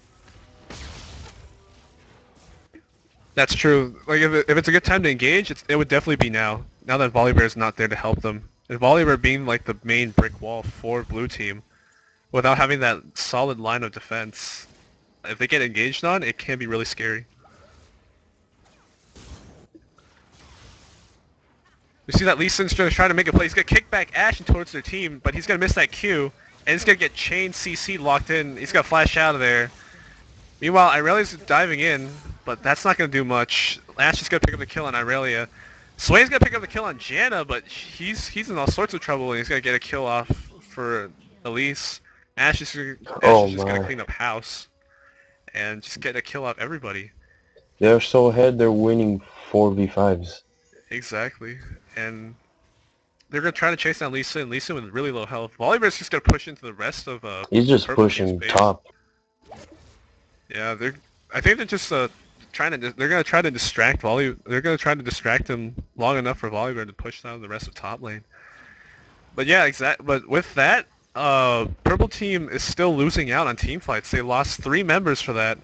S1: That's true. Like if it's a good time to engage, it would definitely be now. Now that Volibear is not there to help them, and Volibear being like the main brick wall for blue team, without having that solid line of defense, if they get engaged on, it can be really scary. You see that Lee Sin's trying to make a play. He's gonna kick back Ashe towards their team, but he's gonna miss that Q, and he's gonna get chain CC locked in. He's gonna flash out of there. Meanwhile, Irelia's diving in, but that's not gonna do much. Ashe is gonna pick up the kill on Irelia. Swain's gonna pick up the kill on Janna, but he's in all sorts of trouble, and he's gonna get a kill off for Elise. Ashe
S2: Oh
S1: is just gonna
S2: my.
S1: clean up house and just get a kill off everybody.
S2: They're so ahead they're winning 4v5s.
S1: Exactly, and they're gonna try to chase down Lee Sin. Lee Sin with really low health. Volibear's just gonna push into the rest of
S2: He's just
S1: Purple Team's
S2: pushing
S1: base.
S2: top.
S1: Yeah, I think they're just trying to. They're gonna try to distract Volley. They're gonna try to distract him long enough for Volibear to push down the rest of top lane. But yeah, But with that, Purple Team is still losing out on team fights. They lost 3 members for that.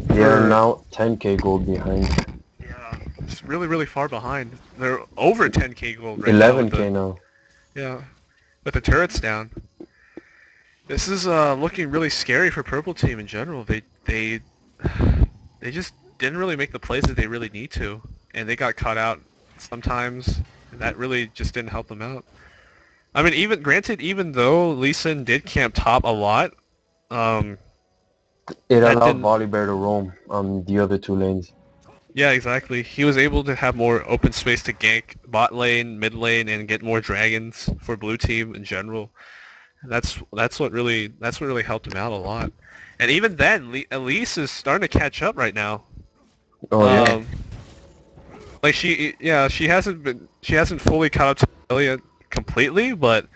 S2: They're now 10k gold behind.
S1: Yeah, it's really really far behind. They're over 10k gold right now with
S2: 11k now.
S1: with the turrets down. This is looking really scary for Purple Team in general. They just didn't really make the plays that they really need to, and they got caught out sometimes, and that really just didn't help them out. I mean, even though Lee Sin did camp top a lot, um,
S2: It
S1: that
S2: allowed
S1: didn't.
S2: Volibear to roam on the other 2 lanes.
S1: Yeah, exactly. He was able to have more open space to gank bot lane, mid lane, and get more dragons for blue team in general. That's what really helped him out a lot. And even then, Elise is starting to catch up right now.
S2: Oh yeah.
S1: Um, like she hasn't fully caught up to Aurelia completely, but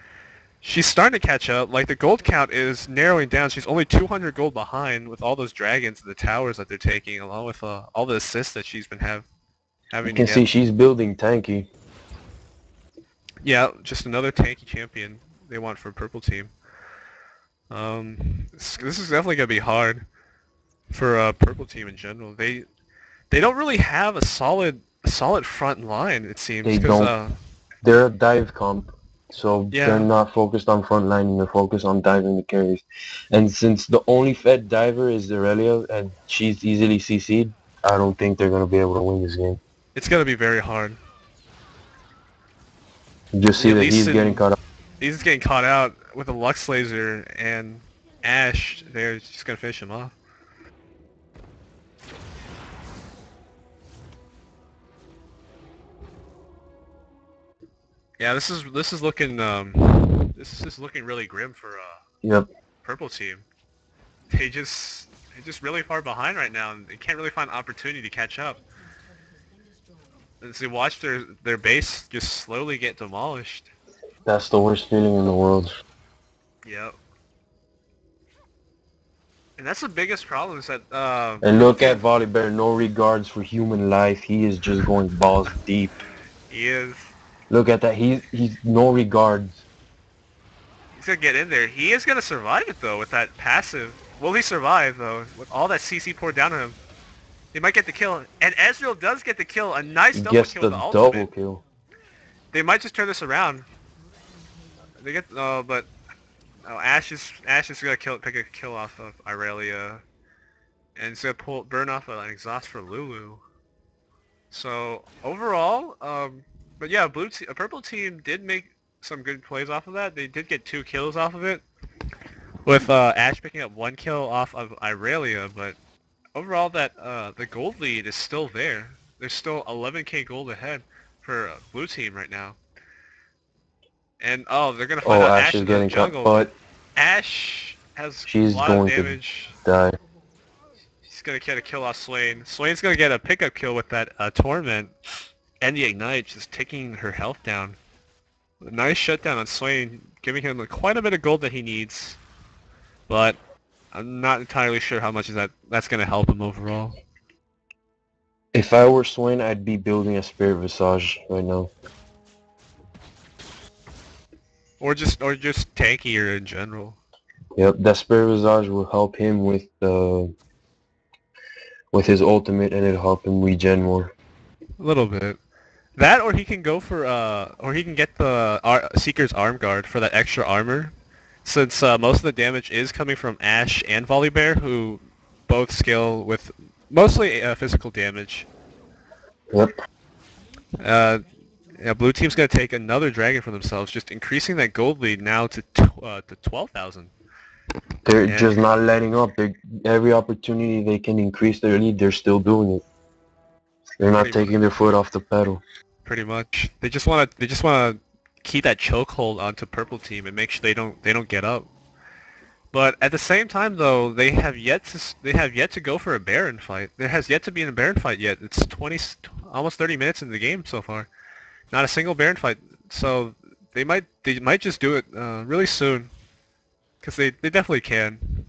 S1: she's starting to catch up. Like the gold count is narrowing down. She's only 200 gold behind with all those dragons and the towers that they're taking, along with all the assists that she's been
S2: You
S1: having to
S2: can see
S1: get.
S2: she's building tanky.
S1: Yeah, just another tanky champion they want for purple team. This is definitely gonna be hard for purple team in general. They don't really have a solid front line, it seems,
S2: They
S1: because
S2: don't. They're a dive comp. So they're
S1: Yeah,
S2: not focused on front lining, they're focused on diving the carries. And since the only fed diver is Aurelia and she's easily CC'd, I don't think they're going to be able to win this game.
S1: it's gonna be very hard.
S2: You just see
S1: Yeah,
S2: that he's getting
S1: Leeson,
S2: caught up.
S1: he's just getting caught out with a Lux Laser, and Ash, they're just gonna finish him off. Yeah, this is looking really grim for
S2: Yep,
S1: purple team. They're just really far behind right now, and they can't really find opportunity to catch up. As they watch their base just slowly get demolished.
S2: that's the worst feeling in the world.
S1: Yep. And that's the biggest problem is that
S2: And
S1: purple
S2: look at
S1: team
S2: Volibear, no regards for human life. He is just going balls deep.
S1: he is
S2: Look at that. He's no regards.
S1: he's gonna get in there. He is gonna survive it though with that passive. Will he survive though with all that CC poured down on him? He might get the kill, and Ezreal does get the kill. A nice
S2: He
S1: double
S2: gets
S1: kill with
S2: the
S1: the
S2: double
S1: ultimate.
S2: kill.
S1: They might just turn this around. They get but oh, Ash is gonna pick a kill off of Irelia, and it's gonna burn off an exhaust for Lulu. So overall, but yeah, purple team did make some good plays off of that. They did get 2 kills off of it, with Ash picking up 1 kill off of Irelia. But overall, that the gold lead is still there. There's still 11k gold ahead for blue team right now. And oh, they're gonna find
S2: Oh,
S1: out
S2: Ash
S1: Ash
S2: is
S1: in the
S2: getting caught,
S1: jungle.
S2: but
S1: Ash has a
S2: she's
S1: lot of
S2: going to
S1: damage.
S2: die.
S1: He's gonna get a kill off Swain. Swain's gonna get a pickup kill with that Torment and the Ignite, just taking her health down. A nice shutdown on Swain, giving him quite a bit of gold that he needs. But I'm not entirely sure how much is that's gonna help him overall.
S2: If I were Swain, I'd be building a Spirit Visage right now.
S1: Or just tankier in general.
S2: Yep, that Spirit Visage will help him with his ultimate, and it'll help him regen more.
S1: A little bit. That, or he can go for or he can get the Seeker's Arm Guard for that extra armor, since most of the damage is coming from Ashe and Volibear, who both scale with mostly physical damage.
S2: Yep,
S1: Uh, yeah, blue team's gonna take another dragon for themselves, just increasing that gold lead now to 12,000.
S2: they're
S1: And
S2: just not letting up. Every opportunity they can increase their lead, they're still doing it. They're not
S1: pretty much,
S2: taking their foot off the pedal.
S1: pretty much, they just wanna keep that chokehold onto purple team and make sure they don't get up. But at the same time, though, they have yet to go for a Baron fight. There has yet to be a Baron fight yet. It's 20, almost 30 minutes in the game so far. Not a single Baron fight. So they might just do it really soon, because they definitely can,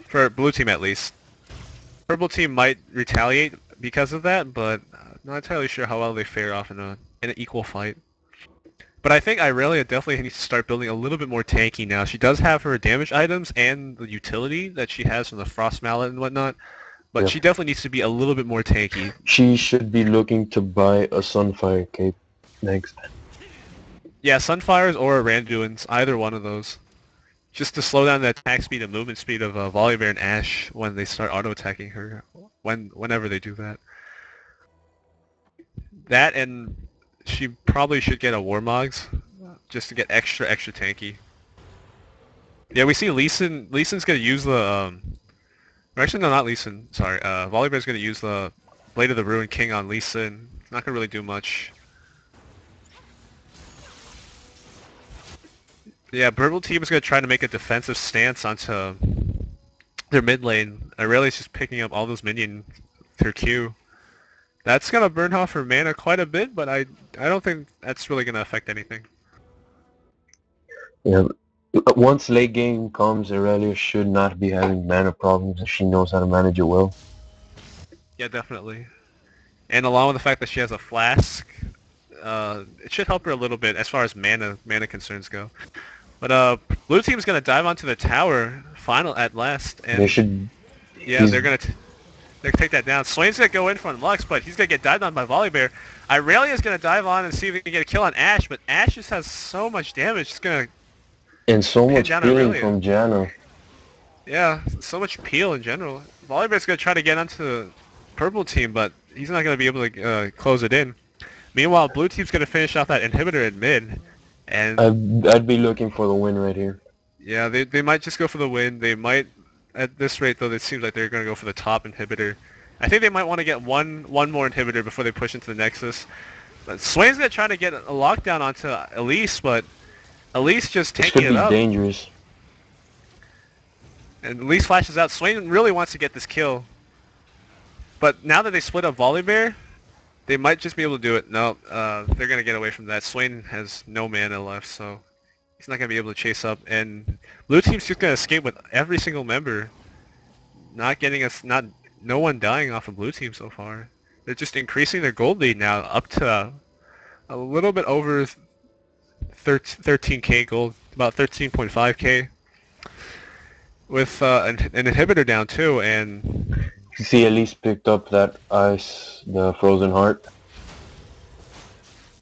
S1: for blue team at least. Purple team might retaliate because of that, but not entirely sure how well they fare off in an equal fight. But I think Irelia definitely needs to start building a little bit more tanky now. She does have her damage items and the utility that she has from the Frost Mallet and whatnot, but
S2: Yep.
S1: she definitely needs to be a little bit more tanky.
S2: She should be looking to buy a Sunfire cape next.
S1: Yeah, Sunfires or Randuin's, either one of those. Just to slow down the attack speed and movement speed of Volibear and Ashe when they start auto-attacking her, whenever they do that. That, and she probably should get a Warmogs, just to get extra tanky. Yeah, we see Leeson's gonna use the or actually, no, not Lee Sin. Sorry, Volibear's gonna use the Blade of the Ruined King on Lee Sin. It's not gonna really do much. Yeah, Purple Team is gonna try to make a defensive stance onto their mid lane. Aurelia's just picking up all those minions through Q. That's gonna burn off her mana quite a bit, but I don't think that's really gonna affect anything.
S2: Yeah. Once late game comes, Aurelia should not be having mana problems if she knows how to manage it well.
S1: Yeah, definitely. And along with the fact that she has a flask, it should help her a little bit as far as mana concerns go. But blue team's gonna dive onto the tower final at last,
S2: They
S1: and
S2: should.
S1: yeah,
S2: He's
S1: they're gonna They take that down. Swain's gonna go in front of Lux, but he's gonna get dived on by Volibear. Irelia's gonna dive on and see if he can get a kill on Ashe, but Ashe just has so much damage. It's gonna
S2: And so
S1: pin
S2: much
S1: down
S2: peeling
S1: Irelia.
S2: from Jana.
S1: Yeah, so much peel in general. Volibear's gonna try to get onto the purple team, but he's not gonna be able to close it in. Meanwhile, blue team's gonna finish off that inhibitor in mid, and
S2: I'd be looking for the win right here.
S1: yeah, they might just go for the win. They might, at this rate though, it seems like they're gonna go for the top inhibitor. I think they might want to get one more inhibitor before they push into the Nexus. But Swain's gonna try to get a lockdown onto Elise, but Elise just
S2: This
S1: tanking
S2: could
S1: it
S2: be
S1: up.
S2: dangerous.
S1: And Elise flashes out. Swain really wants to get this kill. But now that they split up Volibear, they might just be able to do it. No, they're going to get away from that. Swain has no mana left, so he's not going to be able to chase up. And blue team's just going to escape with every single member. Not getting us, no one dying off of blue team so far. They're just increasing their gold lead now up to a little bit over 13k gold, about 13.5k, with an inhibitor down too, and
S2: You see, at least picked up that ice, the frozen heart,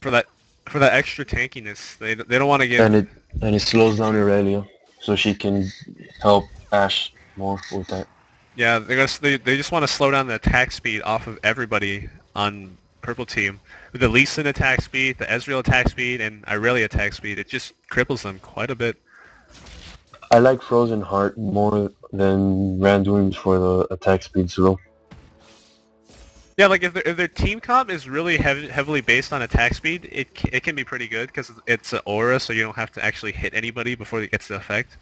S1: for that for that extra tankiness, they don't want to give.
S2: and it slows down Aurelia, so she can help Ashe more with that.
S1: Yeah, they just want to slow down the attack speed off of everybody on purple team. With the Lee Sin attack speed, the Ezreal attack speed, and Irelia attack speed, it just cripples them quite a bit.
S2: I like frozen heart more than Randuin's for the attack speed slow.
S1: Yeah, like if their team comp is really heavily based on attack speed, it can be pretty good because it's an aura, so you don't have to actually hit anybody before it gets the effect.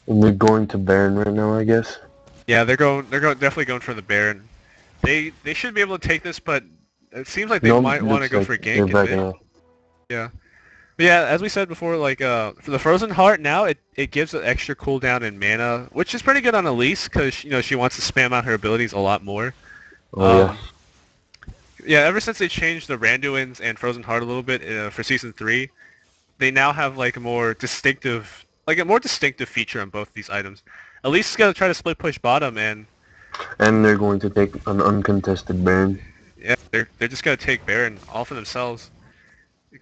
S2: And they're going to Baron right now, I guess.
S1: Yeah, definitely going for the Baron. They should be able to take this, but it seems like they
S2: No,
S1: might want to
S2: looks
S1: go
S2: like
S1: for
S2: they're
S1: gank in
S2: backing
S1: mid.
S2: off.
S1: Yeah. But yeah, as we said before, like for the Frozen Heart now, it gives an extra cooldown in mana, which is pretty good on Elise because you know she wants to spam out her abilities a lot more.
S2: Oh yeah.
S1: Um, yeah, ever since they changed the Randuins and Frozen Heart a little bit for season 3, they now have like a more distinctive feature on both these items. Elise is gonna try to split push bottom, and
S2: And they're going to take an uncontested Baron.
S1: yeah, they're just gonna take Baron all for themselves.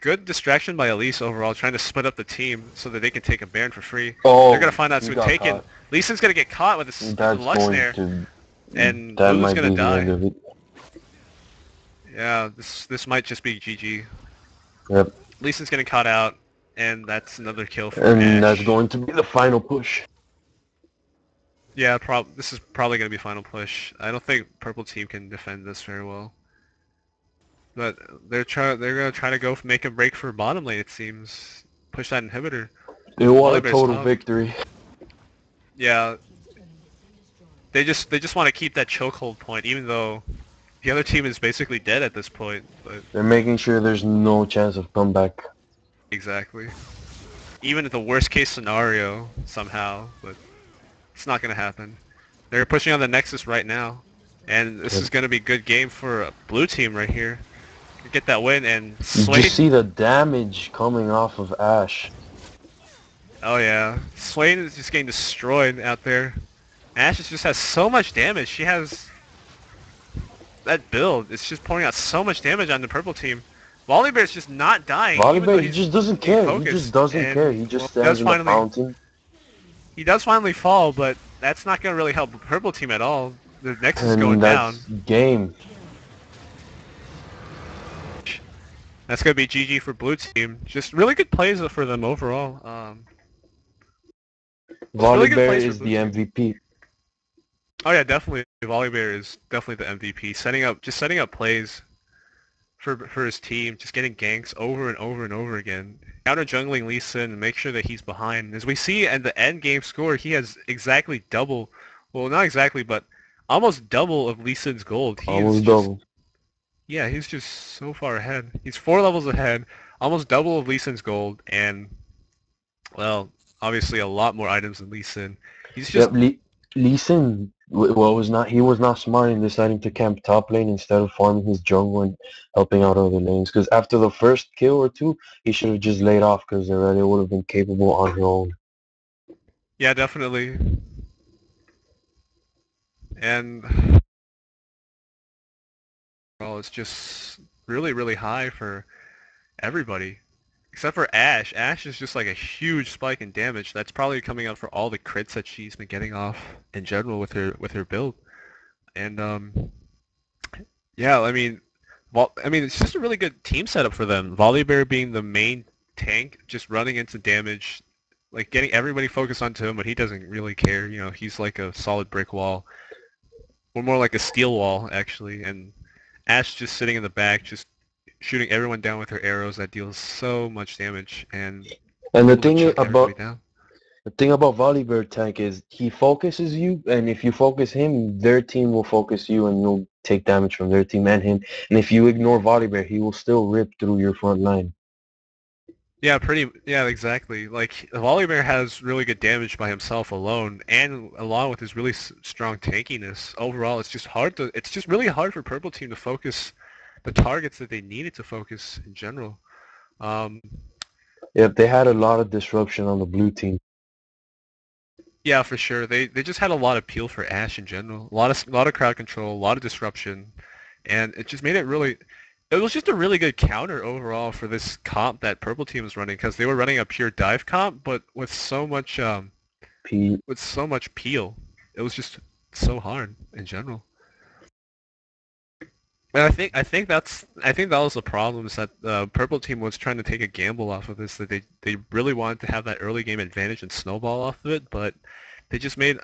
S1: Good distraction by Elise overall, trying to split up the team so that they can take a Baron for free. They're
S2: Oh,
S1: gonna find out it's
S2: he
S1: been
S2: got
S1: taken.
S2: caught.
S1: Lee Sin's gonna get caught with the
S2: That's
S1: Lux
S2: going
S1: Snare,
S2: to.
S1: and
S2: That
S1: Lulu's
S2: might
S1: gonna
S2: be the end
S1: die.
S2: of it.
S1: Yeah, this might just be GG.
S2: Yep.
S1: Lee Sin's getting caught out, and that's another kill for
S2: And that's
S1: Ashe.
S2: going to be the final push.
S1: Yeah, this is probably gonna be final push. I don't think purple team can defend this very well. But they're gonna try to make a break for bottom lane, it seems. Push that inhibitor.
S2: They want a
S1: Volibear's
S2: total
S1: up.
S2: victory.
S1: Yeah, they just want to keep that chokehold point, even though the other team is basically dead at this point. But
S2: They're making sure there's no chance of comeback.
S1: exactly, even at the worst case scenario somehow, but it's not gonna happen. They're pushing on the Nexus right now, and this
S2: Yep.
S1: is gonna be a good game for a blue team right here. Get that win and
S2: You just
S1: Swain.
S2: see the damage coming off of Ashe.
S1: Oh yeah, Swain is just getting destroyed out there. Ashe just has so much damage. She has that build. It's just pouring out so much damage on the purple team. Volibear's just not dying, even though
S2: Volibear, he
S1: he's
S2: just doesn't
S1: being
S2: care. He just
S1: focused.
S2: doesn't care.
S1: And
S2: He just
S1: well,
S2: stands in the fountain.
S1: he does finally fall, but that's not gonna really help the purple team at all. The Nexus is going
S2: And
S1: down.
S2: that's game.
S1: That's gonna be GG for blue team. Just really good plays for them overall. Just really good
S2: Volibear
S1: plays for
S2: is
S1: blue
S2: the
S1: team.
S2: MVP.
S1: Oh yeah, definitely. Volibear is definitely the MVP. Setting up plays for his team, just getting ganks over and over and over again. Counter jungling Lee Sin and make sure that he's behind. As we see at the end game score, he has exactly double, well not exactly, but almost double of Lee Sin's gold. He is
S2: Almost
S1: just,
S2: double.
S1: yeah, he's just so far ahead. He's 4 levels ahead, almost double of Lee Sin's gold, and, well, obviously a lot more items than Lee Sin. He's just,
S2: Yep, Lee Sin he was not smart in deciding to camp top lane instead of farming his jungle and helping out other lanes. Because after the first kill or two, he should have just laid off because Aurelia would have been capable on her own.
S1: yeah, definitely. And overall is just really, really high for everybody. Except for Ash. Ash is just like a huge spike in damage. That's probably coming out for all the crits that she's been getting off in general with her build. And yeah, I mean, it's just a really good team setup for them. Volibear being the main tank, just running into damage, like getting everybody focused onto him, but he doesn't really care. You know, he's like a solid brick wall, or more like a steel wall actually. And Ash just sitting in the back, just shooting everyone down with her arrows that deals so much damage and
S2: And
S1: able to chunk everybody down.
S2: the thing about Volleybird Tank is he focuses you, and if you focus him, their team will focus you, and you'll take damage from their team and him. And if you ignore Volleybird, he will still rip through your front line.
S1: Yeah, exactly. Like Volibear has really good damage by himself alone, and along with his really strong tankiness. Overall, it's just really hard for Purple Team to focus the targets that they needed to focus in general. Um,
S2: Yeah, they had a lot of disruption on the blue team.
S1: yeah, for sure. They just had a lot of peel for Ash in general. A lot of crowd control, a lot of disruption, and it just made it really. It was just a really good counter overall for this comp that Purple Team was running because they were running a pure dive comp, but
S2: P
S1: with so much peel. It was just so hard in general. And I think that was the problem is that the Purple Team was trying to take a gamble off of this that they really wanted to have that early game advantage and snowball off of it, but they just made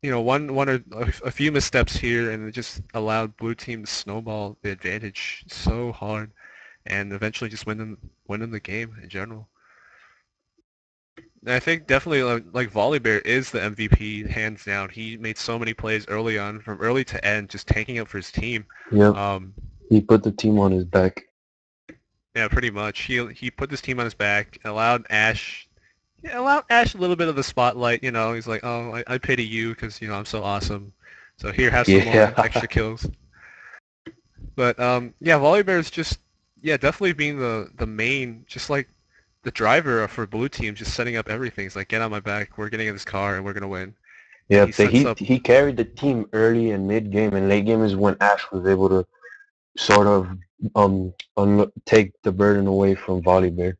S1: you know one or a few missteps here and it just allowed Blue Team to snowball the advantage so hard and eventually just win them the game in general. And I think definitely like Volibear is the MVP hands down. He made so many plays early on, from early to end, just tanking up for his team.
S2: Yep,
S1: Um,
S2: he put the team on his back.
S1: yeah, pretty much. He put this team on his back, allowed Ash a little bit of the spotlight. You know, he's like, oh, I pity you because you know I'm so awesome. So here, have some more
S2: Yeah,
S1: extra kills. But yeah, Volibear is just yeah definitely being the main, just like the driver for Blue Team, just setting up everything. He's like, get on my back. We're getting in this car and we're gonna win. And
S2: yeah.
S1: he sets up.
S2: He carried the team early and mid game, and late game is when Ash was able to sort of take the burden away from Volibear.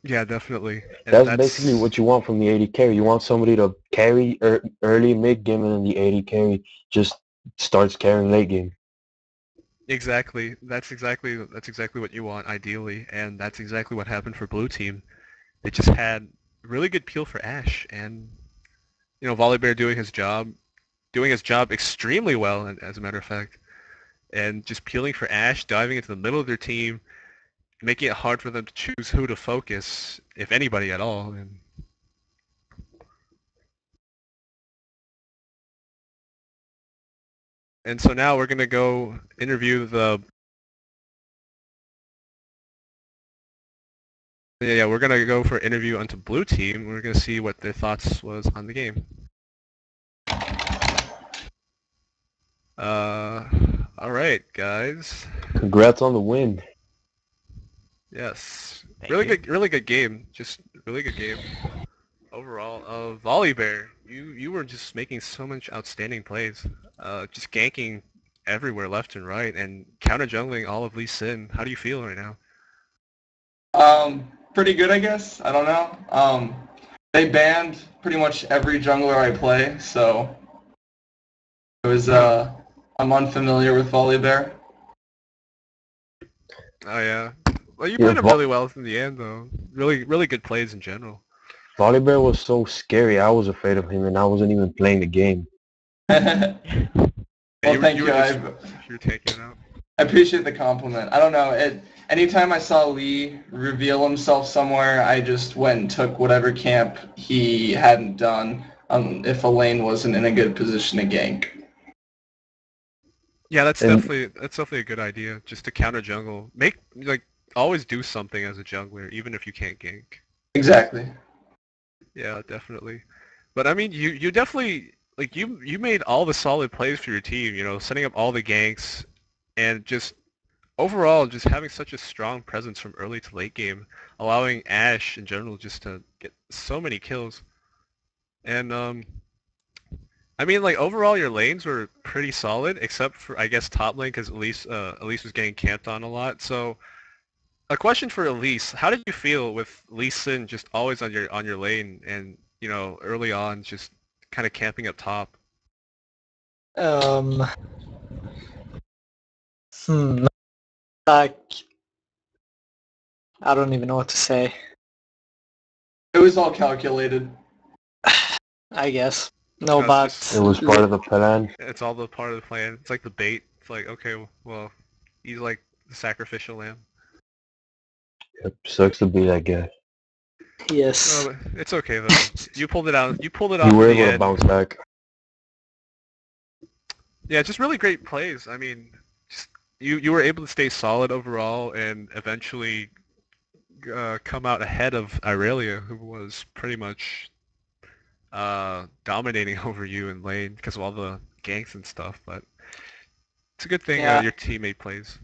S1: Yeah, definitely. And
S2: That's basically
S1: that's
S2: what you want from the AD carry. You want somebody to carry early mid game, and then the AD carry just starts carrying late game.
S1: that's exactly what you want ideally, and that's exactly what happened for Blue Team. They just had really good peel for Ash, and you know Volibear doing his job extremely well, as a matter of fact, and just peeling for Ash, diving into the middle of their team, making it hard for them to choose who to focus, if anybody at all. And so now we're gonna go interview the yeah, we're gonna go for interview onto Blue Team. We're gonna see what their thoughts was on the game. Uh, all right, guys.
S2: Congrats on the win.
S1: Yes,
S3: Thank you.
S1: really good game. Just really good game overall. Volibear, you were just making so much outstanding plays. Just ganking everywhere, left and right, and counter jungling all of Lee Sin. How do you feel right now?
S3: Pretty good, I guess. I don't know. They banned pretty much every jungler I play, so it was
S1: Huh.
S3: I'm unfamiliar with Volibear.
S1: Oh yeah. Well, you
S2: Yeah,
S1: played him really well in the end, though. Really good plays in general.
S2: Volibear was so scary. I was afraid of him, and I wasn't even playing the game.
S3: Well,
S1: Yeah,
S3: thank
S1: you
S3: you.
S1: were just you're taking it out.
S3: I appreciate the compliment. I don't know. Anytime I saw Lee reveal himself somewhere, I just went and took whatever camp he hadn't done if a lane wasn't in a good position to gank.
S1: Yeah,
S2: And
S1: that's definitely a good idea. Just to counter jungle, make like always do something as a jungler, even if you can't gank.
S3: Exactly.
S1: Yeah, definitely. But I mean, you definitely like you made all the solid plays for your team. You know, setting up all the ganks, and just overall just having such a strong presence from early to late game, allowing Ash in general just to get so many kills. And I mean, like overall, your lanes were pretty solid, except for I guess top lane because Elise was getting camped on a lot. So a question for Elise: how did you feel with Lee Sin just always on your lane and early on just kind of camping up top?
S4: Um, hmm, like I don't even know what to say.
S3: It was all calculated.
S4: I guess no,
S1: It's
S4: but
S1: just
S2: It was part of the plan.
S1: it's all the part of the plan. It's like the bait. It's like okay, well, he's like the sacrificial lamb.
S2: Yep, sucks to be that guy.
S4: yes,
S1: No, it's okay though. You pulled it out. You pulled it
S2: You
S1: off
S2: were
S1: in the
S2: able to
S1: end.
S2: bounce back.
S1: Yeah, just really great plays. I mean, just you were able to stay solid overall and eventually come out ahead of Irelia, who was pretty much dominating over you in lane because of all the ganks and stuff. But it's a good thing
S4: yeah.
S1: your teammate plays.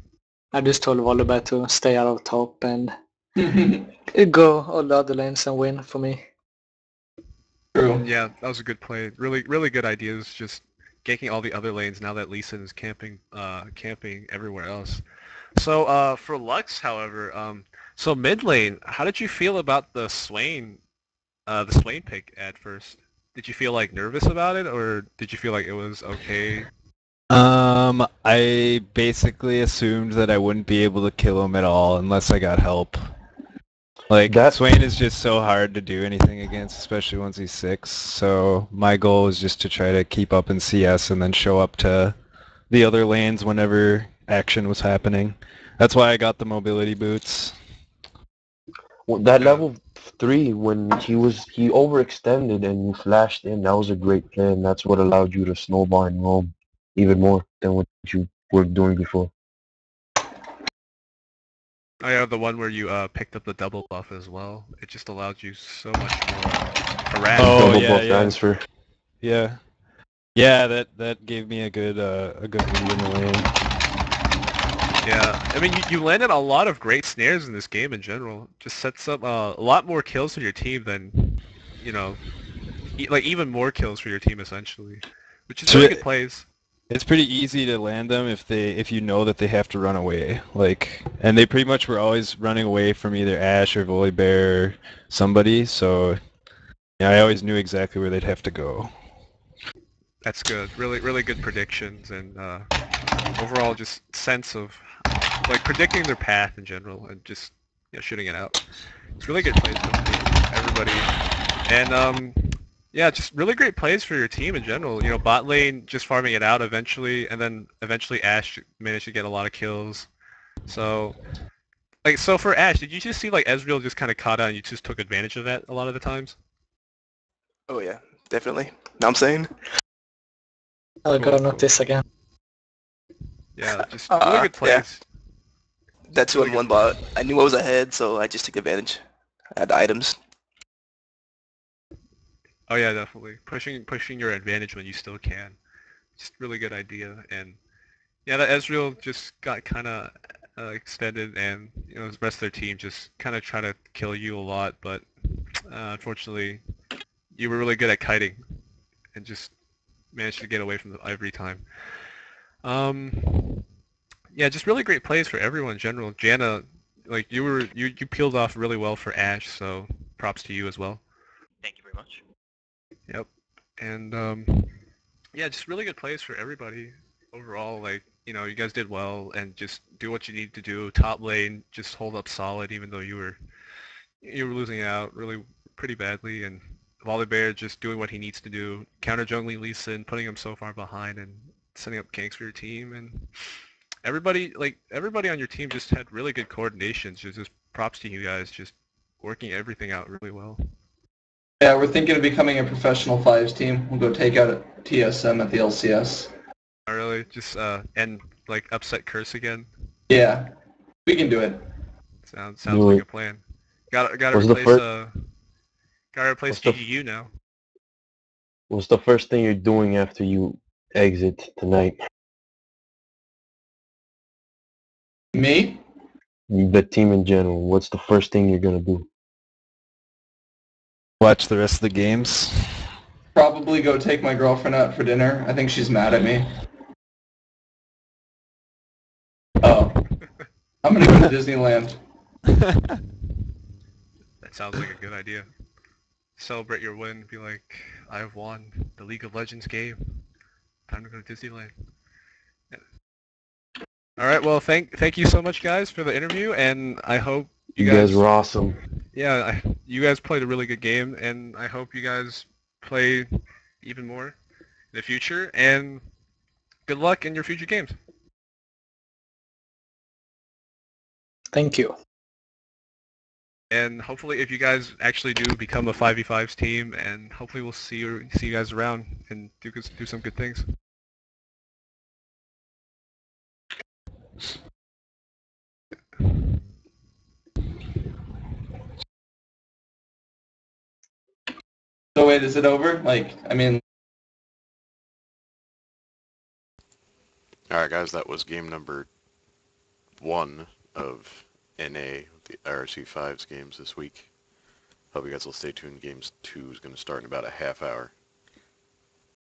S4: I just told Volleyball to stay out of top and
S3: True.
S4: go all the other lanes and win for me.
S1: Yeah, that was a good play. Really, really good ideas. Just ganking all the other lanes now that Lee Sin is camping everywhere else. So for Lux, however, so mid lane, how did you feel about the Swain pick at first? Did you feel like nervous about it, or did you feel like it was okay?
S5: I basically assumed that I wouldn't be able to kill him at all unless I got help. Like,
S2: That
S5: Swain is just so hard to do anything against, especially once he's 6. So my goal was just to try to keep up in CS and then show up to the other lanes whenever action was happening. That's why I got the mobility boots.
S2: that
S1: Yeah.
S2: level 3 when he overextended and you flashed in, that was a great play, and that's what allowed you to snowball and roam even more than what you were doing before.
S1: Oh yeah, the one where you picked up the double buff as well. It just allowed you so much more harass.
S5: Oh,
S2: Double
S5: yeah,
S2: buff
S5: yeah.
S2: transfer.
S5: Yeah. Yeah, that gave me a good read in the lane.
S1: Yeah, I mean you landed a lot of great snares in this game in general. Just sets up a lot more kills for your team than, you know, like even more kills for your team essentially, which is really good plays.
S5: It's pretty easy to land them if you know that they have to run away. Like, and they pretty much were always running away from either Ash or Volibear or somebody, so yeah, I always knew exactly where they'd have to go.
S1: That's good. Really, really good predictions and overall just sense of like predicting their path in general and just shooting it out. It's really good plays from everybody, and yeah, just really great plays for your team in general. Bot lane just farming it out eventually, and then eventually Ash managed to get a lot of kills. So, so for Ash, did you just see like Ezreal just kind of caught out and you just took advantage of that a lot of the times?
S6: Oh yeah, definitely. Know what I'm saying?
S4: I'll
S1: Cool,
S4: go
S1: cool.
S4: notice again.
S1: Yeah, just really good
S6: Yeah.
S1: plays.
S6: That's
S1: Really
S6: one
S1: good plays.
S6: bot. I knew I was ahead, so I just took advantage. I had the items.
S1: Oh yeah, definitely. Pushing your advantage when you still can. Just really good idea. And yeah, the Ezreal just got kind of extended, and the rest of their team just kind of try to kill you a lot, but unfortunately, you were really good at kiting and just managed to get away from them every time. Um, yeah, just really great plays for everyone in general. Janna, like you peeled off really well for Ash, so props to you as well.
S7: Thank you very much.
S1: Yep. And yeah, just really good plays for everybody overall. Like, you guys did well and just do what you need to do. Top lane, just hold up solid even though you were losing out really pretty badly, and Volibear just doing what he needs to do, counter jungling Lee Sin, putting him so far behind and setting up ganks for your team, and everybody on your team just had really good coordination. Just props to you guys, just working everything out really well.
S3: Yeah, we're thinking of becoming a professional fives team. We'll go take out a TSM at the LCS.
S1: I really just and like upset Curse again.
S3: Yeah, we can do it.
S1: Sounds
S2: Do
S1: like
S2: it.
S1: a plan. Gotta
S2: What's the
S1: replace
S2: first? What's the
S1: GGU now.
S2: What's the first thing you're doing after you exit tonight?
S3: Me?
S2: The team in general. What's the first thing you're gonna do?
S5: Watch the rest of the games.
S3: Probably go take my girlfriend out for dinner. I think she's mad at me. Oh, I'm gonna go to Disneyland.
S1: That sounds like a good idea. Celebrate your win. Be like, I have won the League of Legends game. Time to go to Disneyland. Yeah. All right. Well, thank you so much, guys, for the interview, and I hope
S2: You guys were awesome.
S1: Yeah, you guys played a really good game, and I hope you guys play even more in the future. And good luck in your future games.
S4: Thank you.
S1: And hopefully, if you guys actually do become a 5v5s team, and hopefully we'll see you guys around and do some good things.
S3: So wait, is it over? Like, I mean,
S7: Alright guys, that was game number 1 of NA, the IRC5's games this week. Hope you guys will stay tuned. Games 2 is going to start in about a half hour.